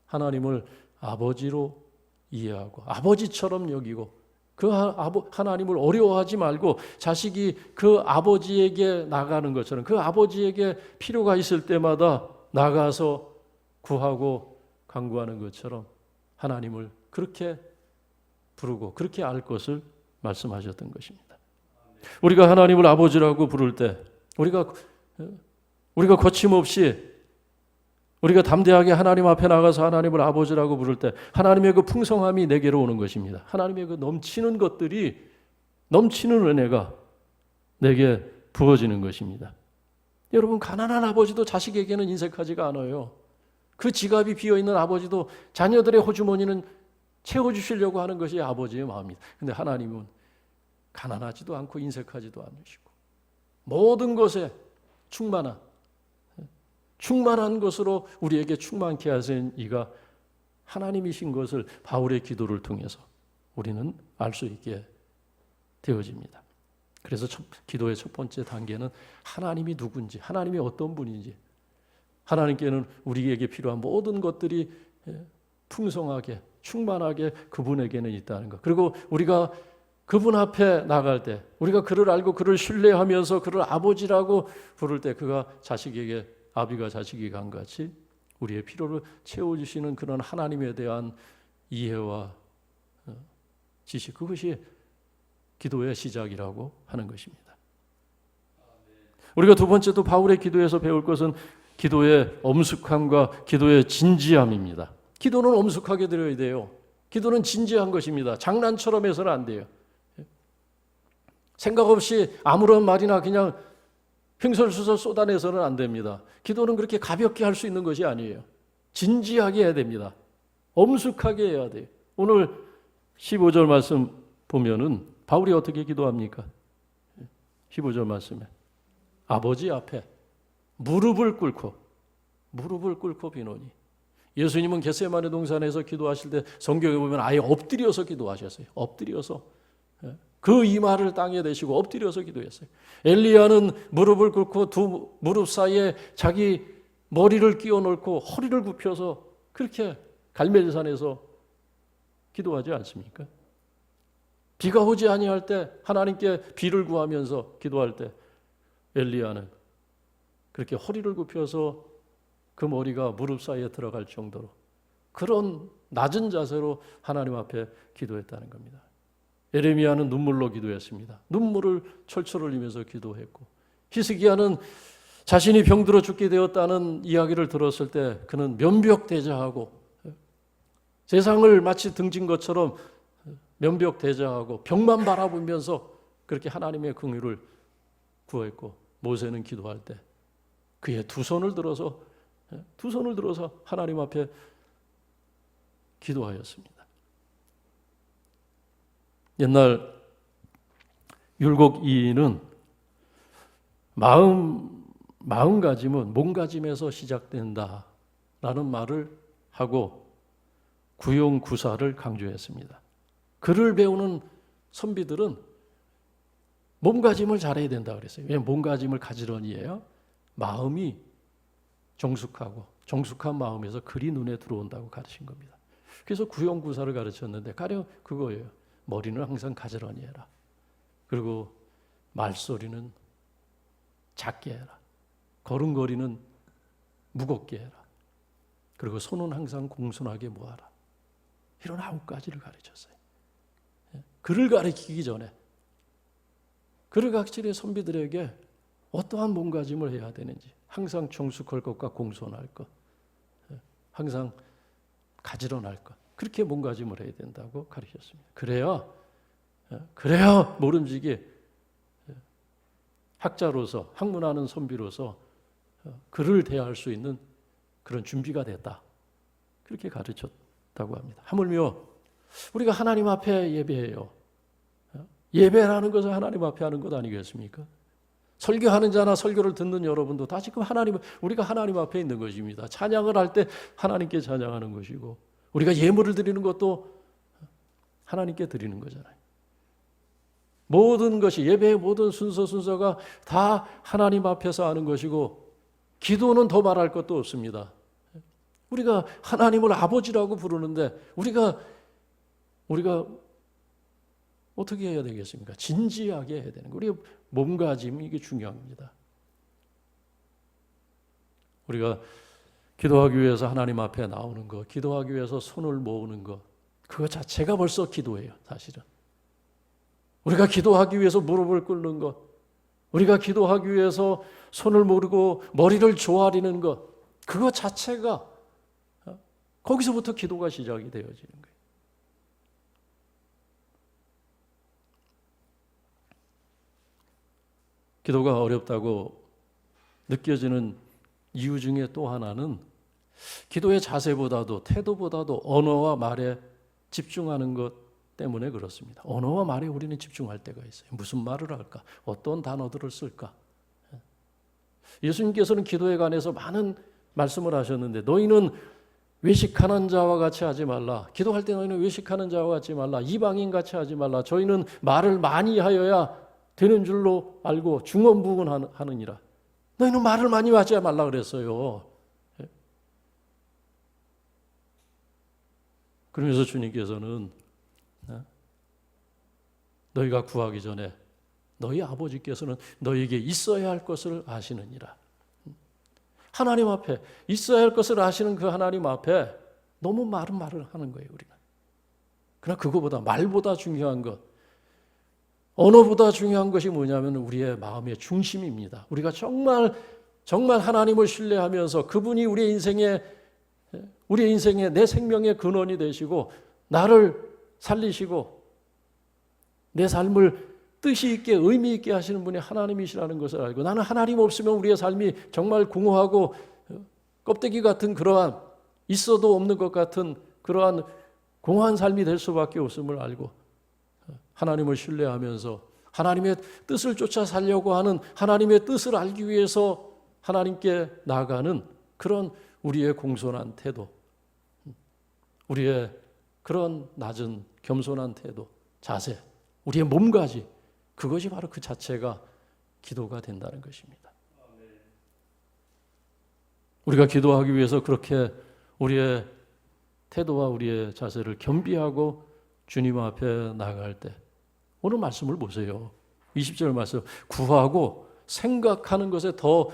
하나님을 아버지로 이해하고 아버지처럼 여기고, 그 하나님을 어려워하지 말고 자식이 그 아버지에게 나가는 것처럼, 그 아버지에게 필요가 있을 때마다 나가서 구하고 간구하는 것처럼 하나님을 그렇게 부르고 그렇게 알 것을 말씀하셨던 것입니다. 우리가 하나님을 아버지라고 부를 때, 우리가 거침없이, 우리가 담대하게 하나님 앞에 나가서 하나님을 아버지라고 부를 때 하나님의 그 풍성함이 내게로 오는 것입니다. 하나님의 그 넘치는 것들이, 넘치는 은혜가 내게 부어지는 것입니다. 여러분, 가난한 아버지도 자식에게는 인색하지가 않아요. 그 지갑이 비어있는 아버지도 자녀들의 호주머니는 채워주시려고 하는 것이 아버지의 마음입니다. 그런데 하나님은 가난하지도 않고 인색하지도 않으시고 모든 것에 충만한 것으로 우리에게 충만케 하신 이가 하나님이신 것을 바울의 기도를 통해서 우리는 알 수 있게 되어집니다. 그래서 기도의 첫 번째 단계는 하나님이 누군지, 하나님이 어떤 분인지, 하나님께는 우리에게 필요한 모든 것들이 풍성하게 충만하게 그분에게는 있다는 것. 그리고 우리가 그분 앞에 나갈 때 우리가 그를 알고 그를 신뢰하면서 그를 아버지라고 부를 때 그가 자식에게 아비가 자식에게 한 같이 우리의 필요를 채워주시는 그런 하나님에 대한 이해와 지식, 그것이 기도의 시작이라고 하는 것입니다. 우리가 두 번째 또 바울의 기도에서 배울 것은 기도의 엄숙함과 기도의 진지함입니다. 기도는 엄숙하게 드려야 돼요. 기도는 진지한 것입니다. 장난처럼 해서는 안 돼요. 생각 없이 아무런 말이나 그냥 횡설수설 쏟아내서는 안 됩니다. 기도는 그렇게 가볍게 할 수 있는 것이 아니에요. 진지하게 해야 됩니다. 엄숙하게 해야 돼요. 오늘 15절 말씀 보면은 바울이 어떻게 기도합니까? 15절 말씀에 아버지 앞에 무릎을 꿇고 비노니. 예수님은 겟세마네 동산에서 기도하실 때 성경에 보면 아예 엎드려서 기도하셨어요. 엎드려서 그 이마를 땅에 대시고 엎드려서 기도했어요. 엘리야는 무릎을 꿇고 두 무릎 사이에 자기 머리를 끼워 넣고 허리를 굽혀서 그렇게 갈멜산에서 기도하지 않습니까? 비가 오지 아니할 때 하나님께 비를 구하면서 기도할 때 엘리야는 그렇게 허리를 굽혀서 그 머리가 무릎 사이에 들어갈 정도로 그런 낮은 자세로 하나님 앞에 기도했다는 겁니다. 예레미야는 눈물로 기도했습니다. 눈물을 철철 흘리면서 기도했고, 히스기야는 자신이 병들어 죽게 되었다는 이야기를 들었을 때 그는 면벽대자하고 세상을 마치 등진 것처럼 면벽대자하고 병만 바라보면서 그렇게 하나님의 긍휼을 구했고, 모세는 기도할 때 그의 두 손을 들어서 하나님 앞에 기도하였습니다. 옛날 율곡이인은 마음가짐은 몸가짐에서 시작된다라는 말을 하고 구용구사를 강조했습니다. 글을 배우는 선비들은 몸가짐을 잘해야 된다 그랬어요. 왜 몸가짐을 가지런히해요? 마음이 정숙하고 정숙한 마음에서 글이 눈에 들어온다고 가르친 겁니다. 그래서 구용구사를 가르쳤는데 가령 그거예요. 머리는 항상 가지런히 해라. 그리고 말소리는 작게 해라. 걸음걸이는 무겁게 해라. 그리고 손은 항상 공손하게 모아라. 이런 9가지를 가르쳤어요. 글을 가르치기 전에 글을 가르치는 선비들에게 어떠한 몸가짐을 해야 되는지, 항상 정숙할 것과 공손할 것, 항상 가지런할 것, 그렇게 몸가짐을 해야 된다고 가르쳤습니다. 그래야 모름지기 학자로서, 학문하는 선비로서 글을 대할 수 있는 그런 준비가 됐다. 그렇게 가르쳤다고 합니다. 하물며 우리가 하나님 앞에 예배해요. 예배라는 것은 하나님 앞에 하는 것 아니겠습니까? 설교하는 자나 설교를 듣는 여러분도 다 지금 우리가 하나님 앞에 있는 것입니다. 찬양을 할 때 하나님께 찬양하는 것이고, 우리가 예물을 드리는 것도 하나님께 드리는 거잖아요. 모든 것이, 예배의 모든 순서가 다 하나님 앞에서 하는 것이고, 기도는 더 말할 것도 없습니다. 우리가 하나님을 아버지라고 부르는데 우리가 어떻게 해야 되겠습니까? 진지하게 해야 되는 거예요. 우리 몸가짐, 이게 중요합니다. 우리가 기도하기 위해서 하나님 앞에 나오는 것, 기도하기 위해서 손을 모으는 것, 그거 자체가 벌써 기도예요, 사실은. 우리가 기도하기 위해서 무릎을 꿇는 것, 우리가 기도하기 위해서 손을 모으고 머리를 조아리는 것, 그거 자체가 거기서부터 기도가 시작이 되어지는 거예요. 기도가 어렵다고 느껴지는 이유 중에 또 하나는 기도의 자세보다도 태도보다도 언어와 말에 집중하는 것 때문에 그렇습니다. 언어와 말에 우리는 집중할 때가 있어요. 무슨 말을 할까? 어떤 단어들을 쓸까? 예수님께서는 기도에 관해서 많은 말씀을 하셨는데, 너희는 외식하는 자와 같이 하지 말라. 기도할 때 너희는 외식하는 자와 같이 말라. 이방인 같이 하지 말라. 저희는 말을 많이 하여야 되는 줄로 알고 중언부언하느니라. 너희는 말을 많이 하지 말라 그랬어요. 그러면서 주님께서는 너희가 구하기 전에 너희 아버지께서는 너희에게 있어야 할 것을 아시느니라. 하나님 앞에 있어야 할 것을 아시는 그 하나님 앞에 너무 많은 말을 하는 거예요, 우리는. 그러나 그거보다, 말보다 중요한 것, 언어보다 중요한 것이 뭐냐면 우리의 마음의 중심입니다. 우리가 정말 하나님을 신뢰하면서 그분이 우리의 인생의 내 생명의 근원이 되시고 나를 살리시고 내 삶을 뜻이 있게 의미 있게 하시는 분이 하나님이시라는 것을 알고, 나는 하나님 없으면 우리의 삶이 정말 공허하고 껍데기 같은 그러한, 있어도 없는 것 같은 그러한 공허한 삶이 될 수밖에 없음을 알고 하나님을 신뢰하면서 하나님의 뜻을 쫓아 살려고 하는, 하나님의 뜻을 알기 위해서 하나님께 나아가는 그런 우리의 공손한 태도, 우리의 그런 낮은 겸손한 태도, 자세, 우리의 몸가짐, 그것이 바로 그 자체가 기도가 된다는 것입니다. 우리가 기도하기 위해서 그렇게 우리의 태도와 우리의 자세를 겸비하고 주님 앞에 나아갈 때, 오늘 말씀을 보세요. 20절 말씀, 구하고 생각하는 것에 더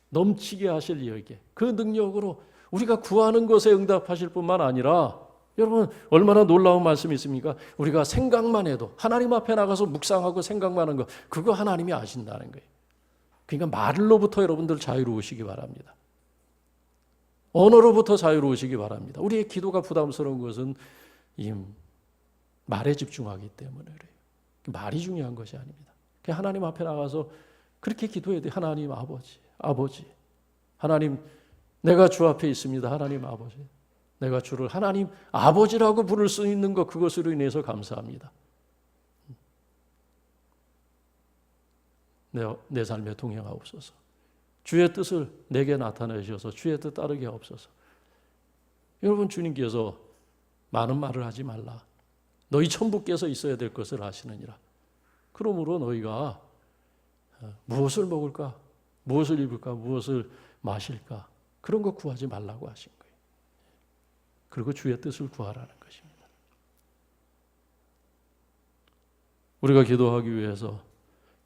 넘치게 하실 이에게 그 능력으로 우리가 구하는 것에 응답하실 뿐만 아니라, 여러분 얼마나 놀라운 말씀이 있습니까? 우리가 생각만 해도, 하나님 앞에 나가서 묵상하고 생각만 하는 것, 그거 하나님이 아신다는 거예요. 그러니까 말로부터 여러분들 자유로우시기 바랍니다. 언어로부터 자유로우시기 바랍니다. 우리의 기도가 부담스러운 것은 이 말에 집중하기 때문에 그래요. 말이 중요한 것이 아닙니다. 그냥 하나님 앞에 나가서 그렇게 기도해야 돼요. 하나님 아버지, 하나님, 내가 주 앞에 있습니다. 하나님 아버지, 내가 주를 하나님 아버지라고 부를 수 있는 것, 그것으로 인해서 감사합니다. 내 삶에 동행하옵소서. 주의 뜻을 내게 나타내셔서 주의 뜻 따르게 하옵소서. 여러분, 주님께서 많은 말을 하지 말라. 너희 천부께서 있어야 될 것을 아시느니라. 그러므로 너희가 무엇을 먹을까, 무엇을 입을까, 무엇을 마실까, 그런 거 구하지 말라고 하신 거예요. 그리고 주의 뜻을 구하라는 것입니다. 우리가 기도하기 위해서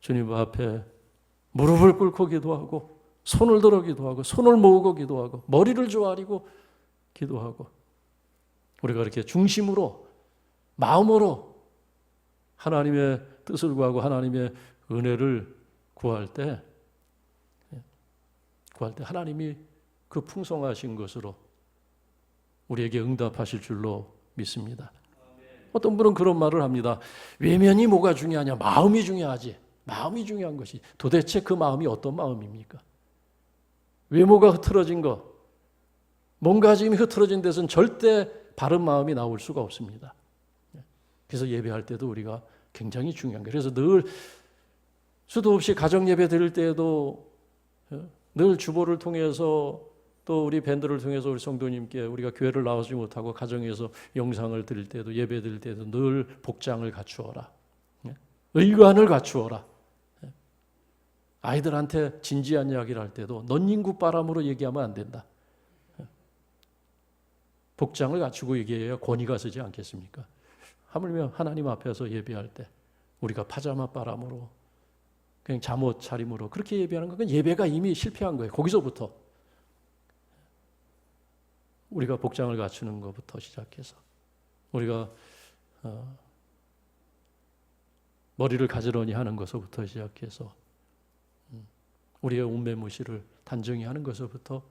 주님 앞에 무릎을 꿇고 기도하고, 손을 들어 기도하고, 손을 모으고 기도하고, 머리를 조아리고 기도하고, 우리가 이렇게 중심으로, 마음으로 하나님의 뜻을 구하고 하나님의 은혜를 구할 때 하나님이 그 풍성하신 것으로 우리에게 응답하실 줄로 믿습니다. 어떤 분은 그런 말을 합니다. 외면이 뭐가 중요하냐? 마음이 중요하지. 마음이 중요한 것이, 도대체 그 마음이 어떤 마음입니까? 외모가 흐트러진 것, 몸가짐이 흐트러진 데서는 절대 바른 마음이 나올 수가 없습니다. 그래서 예배할 때도 우리가 굉장히 중요한 거예요. 그래서 늘 수도 없이 가정 예배 드릴 때에도 늘 주보를 통해서, 또 우리 밴드를 통해서 우리 성도님께, 우리가 교회를 나오지 못하고 가정에서 영상을 드릴 때도, 예배 드릴 때도 늘 복장을 갖추어라, 의관을 갖추어라. 아이들한테 진지한 이야기를 할 때도 넌닝구 바람으로 얘기하면 안 된다. 복장을 갖추고 얘기해야 권위가 서지 않겠습니까? 하물며 하나님 앞에서 예배할 때 우리가 파자마 바람으로, 그냥 잠옷 차림으로 그렇게 예배하는 건 예배가 이미 실패한 거예요. 거기서부터 우리가 복장을 갖추는 것부터 시작해서, 우리가 머리를 가지런히 하는 것부터 시작해서, 우리의 옷매무시를 단정히 하는 것부터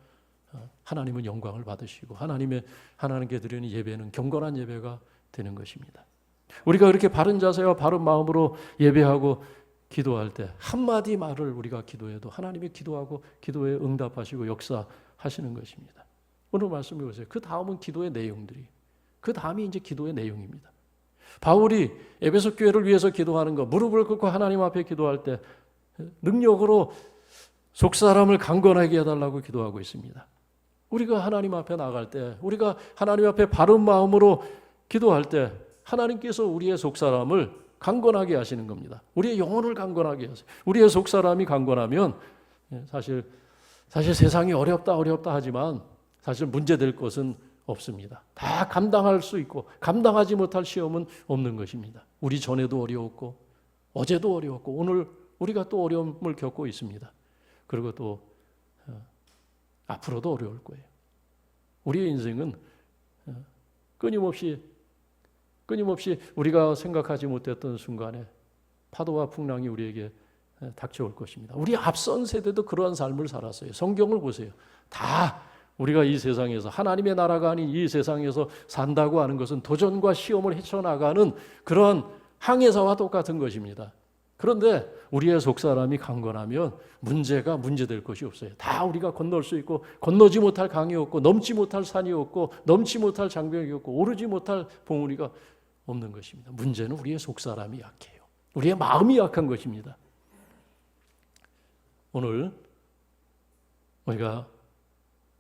하나님은 영광을 받으시고, 하나님께 드리는 예배는 경건한 예배가 되는 것입니다. 우리가 그렇게 바른 자세와 바른 마음으로 예배하고 기도할 때 한마디 말을 우리가 기도해도 하나님이 기도하고 기도에 응답하시고 역사하시는 것입니다. 오늘 말씀해 보세요. 그 다음은 기도의 내용들이, 그 다음이 이제 기도의 내용입니다. 바울이 에베소 교회를 위해서 기도하는 거, 무릎을 꿇고 하나님 앞에 기도할 때 능력으로 속사람을 강건하게 해달라고 기도하고 있습니다. 우리가 하나님 앞에 나갈 때, 우리가 하나님 앞에 바른 마음으로 기도할 때 하나님께서 우리의 속사람을 강건하게 하시는 겁니다. 우리의 영혼을 강건하게 하세요. 우리의 속사람이 강건하면, 사실 세상이 어렵다 하지만 사실 문제될 것은 없습니다. 다 감당할 수 있고 감당하지 못할 시험은 없는 것입니다. 우리 전에도 어려웠고 어제도 어려웠고 오늘 우리가 또 어려움을 겪고 있습니다. 그리고 또 앞으로도 어려울 거예요. 우리의 인생은 끊임없이 우리가 생각하지 못했던 순간에 파도와 풍랑이 우리에게 닥쳐올 것입니다. 우리 앞선 세대도 그러한 삶을 살았어요. 성경을 보세요. 다 우리가 이 세상에서 하나님의 나라가 아닌 이 세상에서 산다고 하는 것은 도전과 시험을 헤쳐나가는 그런 항해사와 똑같은 것입니다. 그런데 우리의 속사람이 강건하면 문제가 문제될 것이 없어요. 다 우리가 건널 수 있고 건너지 못할 강이 없고 넘지 못할 산이 없고 넘지 못할 장벽이 없고 오르지 못할 봉우리가 없는 것입니다. 문제는 우리의 속사람이 약해요. 우리의 마음이 약한 것입니다. 오늘 우리가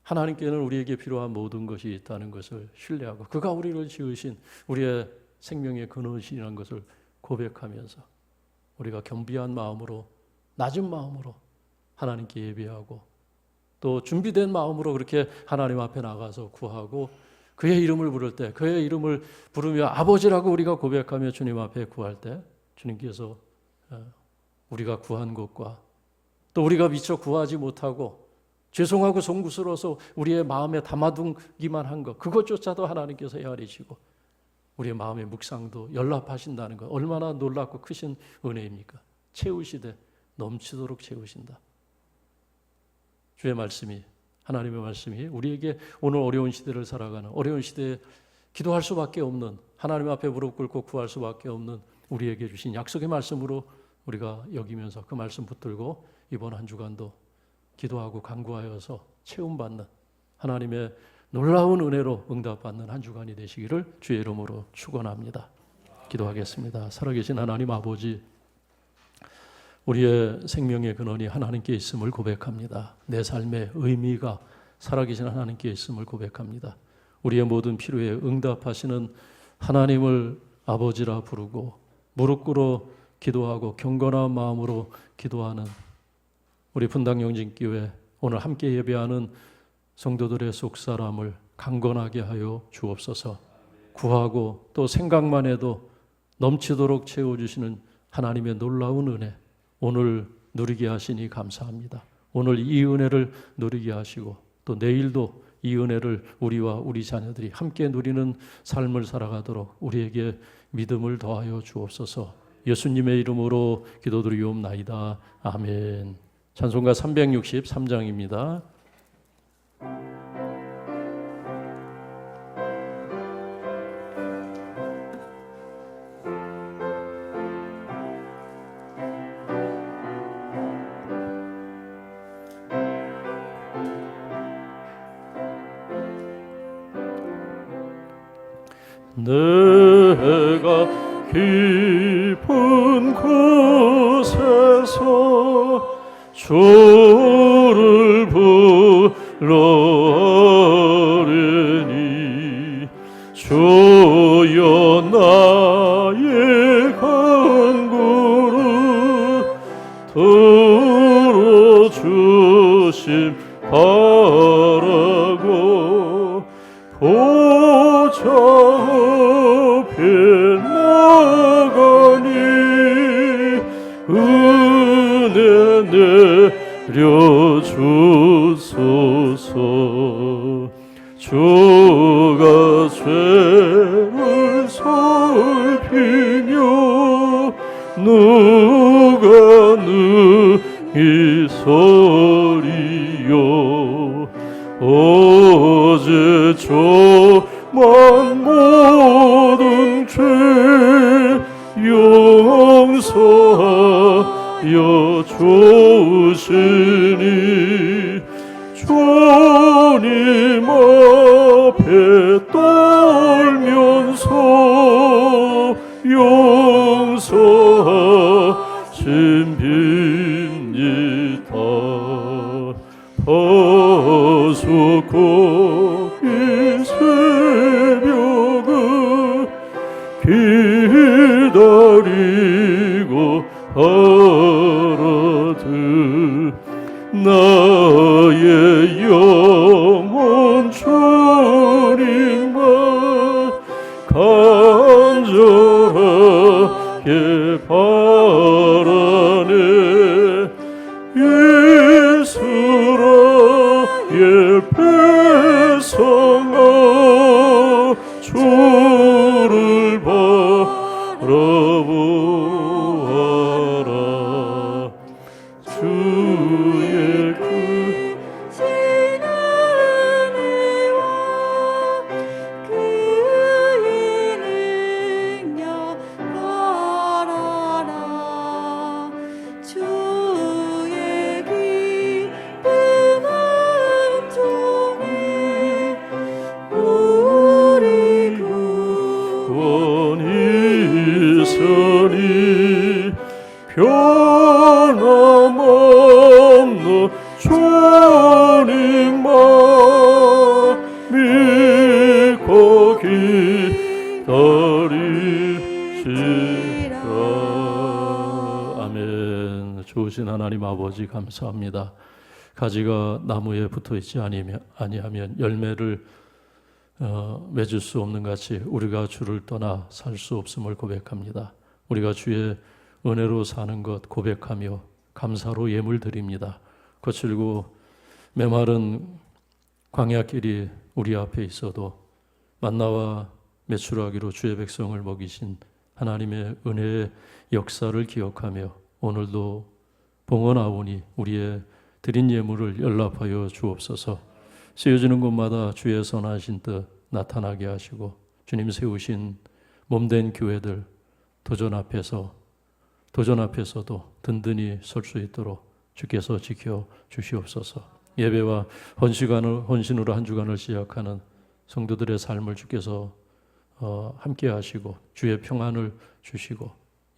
하나님께는 우리에게 필요한 모든 것이 있다는 것을 신뢰하고 그가 우리를 지으신 우리의 생명의 근원이라는 것을 고백하면서 우리가 겸비한 마음으로 낮은 마음으로 하나님께 예배하고 또 준비된 마음으로 그렇게 하나님 앞에 나가서 구하고 그의 이름을 부를 때 그의 이름을 부르며 아버지라고 우리가 고백하며 주님 앞에 구할 때 주님께서 우리가 구한 것과 또 우리가 미처 구하지 못하고 죄송하고 송구스러워서 우리의 마음에 담아두기만 한 것 그것조차도 하나님께서 헤아리시고 우리의 마음의 묵상도 연락하신다는 것 얼마나 놀랍고 크신 은혜입니까? 채우시되 넘치도록 채우신다. 주의 말씀이 하나님의 말씀이 우리에게 오늘 어려운 시대를 살아가는 어려운 시대에 기도할 수밖에 없는 하나님 앞에 무릎 꿇고 구할 수밖에 없는 우리에게 주신 약속의 말씀으로 우리가 여기면서 그 말씀 붙들고 이번 한 주간도 기도하고 간구하여서 채움받는 하나님의 놀라운 은혜로 응답받는 한 주간이 되시기를 주의 이름으로 축원합니다. 기도하겠습니다. 살아계신 하나님 아버지, 우리의 생명의 근원이 하나님께 있음을 고백합니다. 내 삶의 의미가 살아계신 하나님께 있음을 고백합니다. 우리의 모든 필요에 응답하시는 하나님을 아버지라 부르고 무릎 꿇어 기도하고 경건한 마음으로 기도하는 우리 분당영진교회 오늘 함께 예배하는 성도들의 속사람을 강건하게 하여 주옵소서. 구하고 또 생각만 해도 넘치도록 채워주시는 하나님의 놀라운 은혜 오늘 누리게 하시니 감사합니다. 오늘 이 은혜를 누리게 하시고 또 내일도 이 은혜를 우리와 우리 자녀들이 함께 누리는 삶을 살아가도록 우리에게 믿음을 더하여 주옵소서. 예수님의 이름으로 기도드리옵나이다. 아멘. 찬송가 363장입니다. 내가 깊은 곳에서 주를 불러오리니 주여 나의 간구를 들어주심 바라고 보좌 앞에 나가니 은혜 내려주소서. 주가 죄를 살피며 누가 능히 서리요. 어제 저만 모든 죄 용서하여 주시니 주님 앞에 떨면서 용서하신 빕니다. 파수꾼 이 새벽을 기다리고 알아들 나의 영혼 주님 변함없는 주님만 믿고 기다리시라. 아멘. 좋으신 하나님 아버지 감사합니다. 가지가 나무에 붙어 있지 아니하면 열매를 맺을 수 없는 같이 우리가 주를 떠나 살 수 없음을 고백합니다. 우리가 주의 은혜로 사는 것 고백하며 감사로 예물 드립니다. 거칠고 메마른 광야길이 우리 앞에 있어도 만나와 메추라기로 주의 백성을 먹이신 하나님의 은혜의 역사를 기억하며 오늘도 봉헌하오니 우리의 드린 예물을 연락하여 주옵소서. 쓰여지는 곳마다 주의 선하신 뜻 나타나게 하시고 주님 세우신 몸된 교회들 도전 앞에서도 든든히 설 수 있도록 주께서 지켜 주시옵소서. 예배와 헌신으로 한 주간을 시작하는 성도들의 삶을 주께서 함께 하시고 주의 평안을 주시고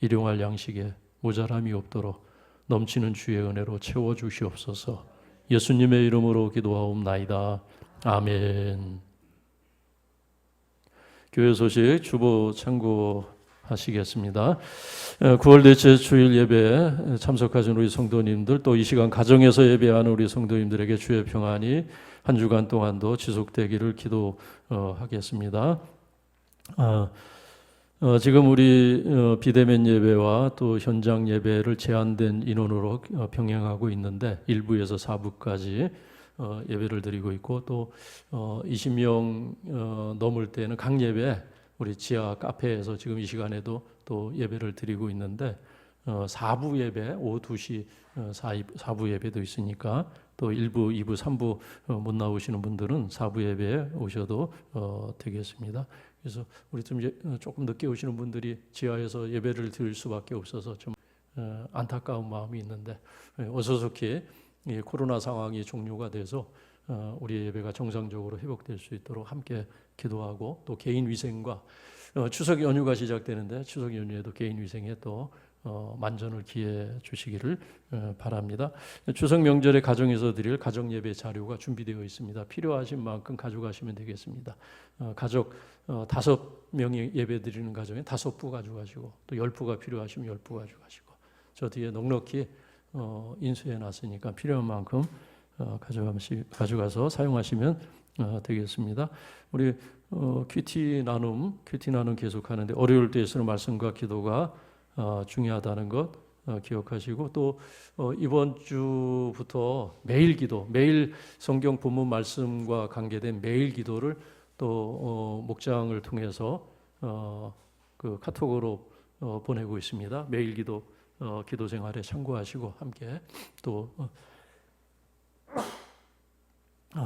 일용할 양식에 모자람이 없도록 넘치는 주의 은혜로 채워 주시옵소서. 예수님의 이름으로 기도하옵나이다. 아멘. 교회 소식 주보 참고하시겠습니다. 9월 넷째 주일 예배에 참석하신 우리 성도님들, 또 이 시간 가정에서 예배하는 우리 성도님들에게 주의 평안이 한 주간 동안도 지속되기를 기도하겠습니다. 지금 우리 비대면 예배와 또 현장 예배를 제한된 인원으로 병행하고 있는데 1부에서 4부까지 예배를 드리고 있고, 또 20명 넘을 때는 각 예배 우리 지하 카페에서 지금 이 시간에도 또 예배를 드리고 있는데 4부 예배 오후 2시 4부 예배도 있으니까 또 1부, 2부, 3부 못 나오시는 분들은 4부 예배에 오셔도 되겠습니다. 그래서 우리 좀 조금 늦게 오시는 분들이 지하에서 예배를 드릴 수밖에 없어서 좀 안타까운 마음이 있는데 어서속히 코로나 상황이 종료가 돼서 우리 예배가 정상적으로 회복될 수 있도록 함께 기도하고, 또 개인 위생과 추석 연휴가 시작되는데 추석 연휴에도 개인 위생에 또 만전을 기해 주시기를 바랍니다. 추석 명절에 가정에서 드릴 가정 예배 자료가 준비되어 있습니다. 필요하신 만큼 가져가시면 되겠습니다. 가족 5명이 예배 드리는 가정에 5부 가져가시고, 또 10부가 필요하시면 10부 가져가시고, 저 뒤에 넉넉히 인수해 놨으니까 필요한 만큼 가져가서 사용하시면 되겠습니다. 우리 큐티 나눔 계속하는데 어려울 때에서는 말씀과 기도가 중요하다는 것 기억하시고, 또 이번 주부터 매일 성경 본문 말씀과 관계된 매일 기도를 또 목장을 통해서 그 카톡으로 보내고 있습니다. 매일 기도 기도 생활에 참고하시고 함께 또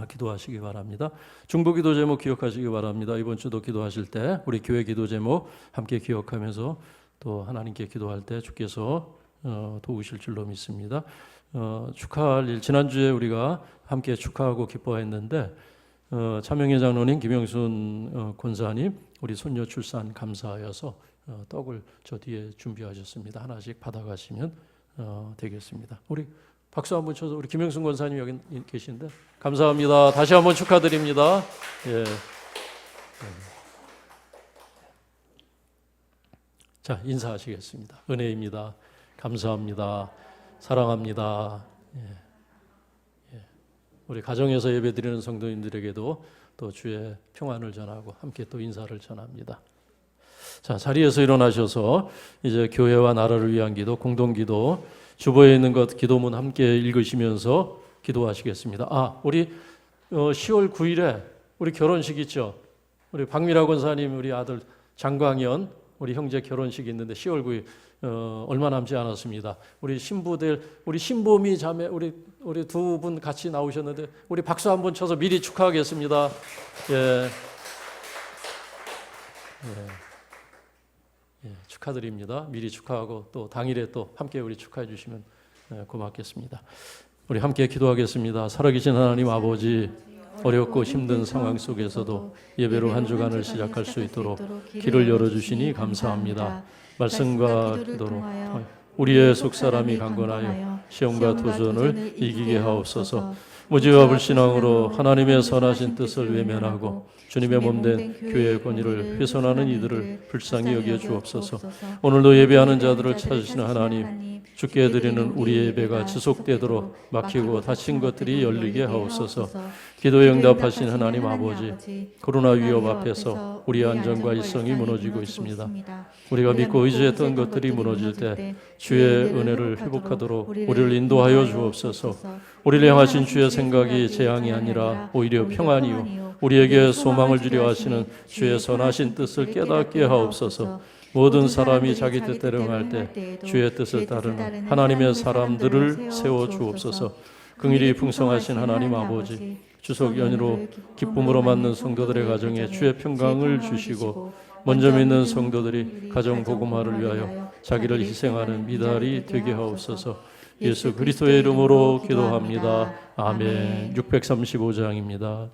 기도하시기 바랍니다. 중보 기도 제목 기억하시기 바랍니다. 이번 주도 기도하실 때 우리 교회 기도 제목 함께 기억하면서 또 하나님께 기도할 때 주께서 도우실 줄로 믿습니다. 축하할 일, 지난주에 우리가 함께 축하하고 기뻐했는데 차명회 장로님, 김영순 권사님 우리 손녀 출산 감사하여서 떡을 저 뒤에 준비하셨습니다. 하나씩 받아가시면 되겠습니다. 우리 박수 한번 쳐서 우리 김영순 권사님 여기 계신데 감사합니다. 다시 한번 축하드립니다. 예. 자, 인사하시겠습니다. 은혜입니다. 감사합니다. 사랑합니다. 우리 가정에서 예배드리는 성도님들에게도 또 주의 평안을 전하고 함께 또 인사를 전합니다. 자, 자리에서 일어나셔서 이제 교회와 나라를 위한 기도, 공동기도, 주보에 있는 것 기도문 함께 읽으시면서 기도하시겠습니다. 우리 10월 9일에 우리 결혼식 있죠. 우리 박미라 권사님 우리 아들 장광현 우리 형제 결혼식이 있는데 10월 9일 얼마 남지 않았습니다. 우리 신부들, 우리 신보미 자매 우리 두 분 같이 나오셨는데 우리 박수 한번 쳐서 미리 축하하겠습니다. 예. 축하드립니다. 미리 축하하고 또 당일에 또 함께 우리 축하해 주시면 고맙겠습니다. 우리 함께 기도하겠습니다. 살아계신 하나님 아버지, 어렵고 힘든 상황 속에서도 예배로 한 주간을 시작할 수 있도록 길을 열어주시니 감사합니다. 말씀과 기도로 우리의 속사람이 강건하여 시험과 도전을 이기게 하옵소서. 무지와 불신앙으로 하나님의 선하신 뜻을 외면하고 주님의 몸된 교회의 권위를 훼손하는 이들을 불쌍히 여겨 주옵소서. 오늘도 예배하는 자들을 찾으시는 하나님, 주께 드리는 우리의 예배가 지속되도록 막히고 닫힌 것들이 열리게 하옵소서. 기도에 응답하신 하나님 아버지, 코로나 위협 앞에서 우리의 안전과 일성이 무너지고 있습니다. 우리가 믿고 의지했던 것들이 무너질 때 주의 은혜를 회복하도록 우리를 인도하여 주옵소서. 우리를 향하신 주의 생각이 재앙이 아니라 오히려 평안이요 우리에게 소망을 주려 하시는 주의 선하신 뜻을 깨닫게 하옵소서. 모든 사람이 자기 뜻대로 행할 때 주의 뜻을 따르는 하나님의 사람들을 세워 주옵소서. 긍휼이 풍성하신 하나님 아버지, 추석 연휴로 기쁨으로 맞는 성도들의 가정에 주의 평강을 주시고 먼저 믿는 성도들이 가정 복음화를 위하여 자기를 희생하는 미달이 되게 하옵소서. 예수 그리스도의 이름으로 기도합니다. 아멘. 635장입니다.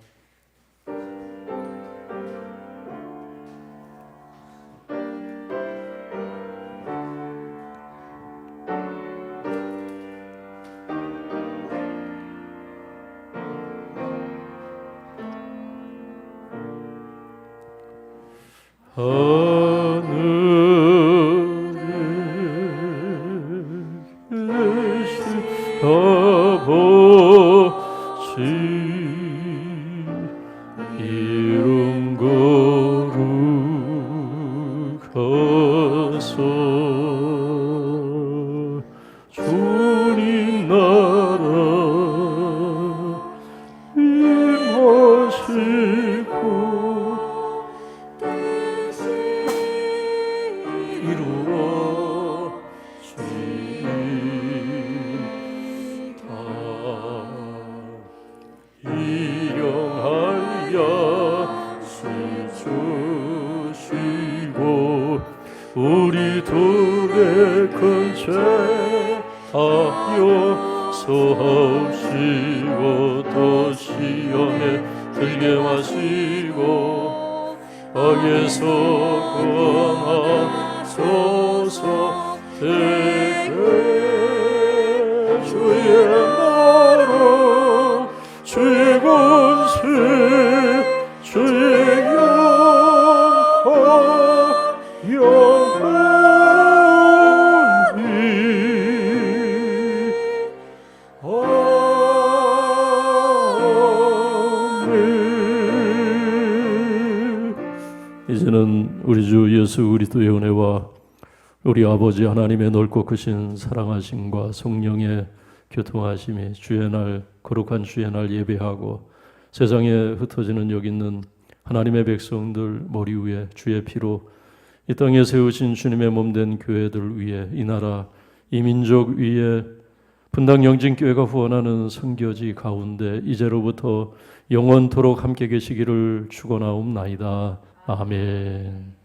아버지 이름 거룩하소. 주님 나라 임하시고 일용하여 주시고 우리들의 큰 죄하여 소하옵시고 또 시험에 들게 하시고 악에서 구원하소서. 대개 주의 나라 주의 권세 주의 영광 아멘. 이제는 우리 주 예수 그리스도의 은혜와 우리 아버지 하나님의 넓고 크신 사랑하심과 성령의 교통하심이 주의 날 거룩한 주의 날 예배하고 세상에 흩어지는 여기 있는 하나님의 백성들 머리 위에 주의 피로 이 땅에 세우신 주님의 몸된 교회들 위에 이 나라 이 민족 위에 분당 영진교회가 후원하는 선교지 가운데 이제로부터 영원토록 함께 계시기를 축원하옵나이다. 아멘.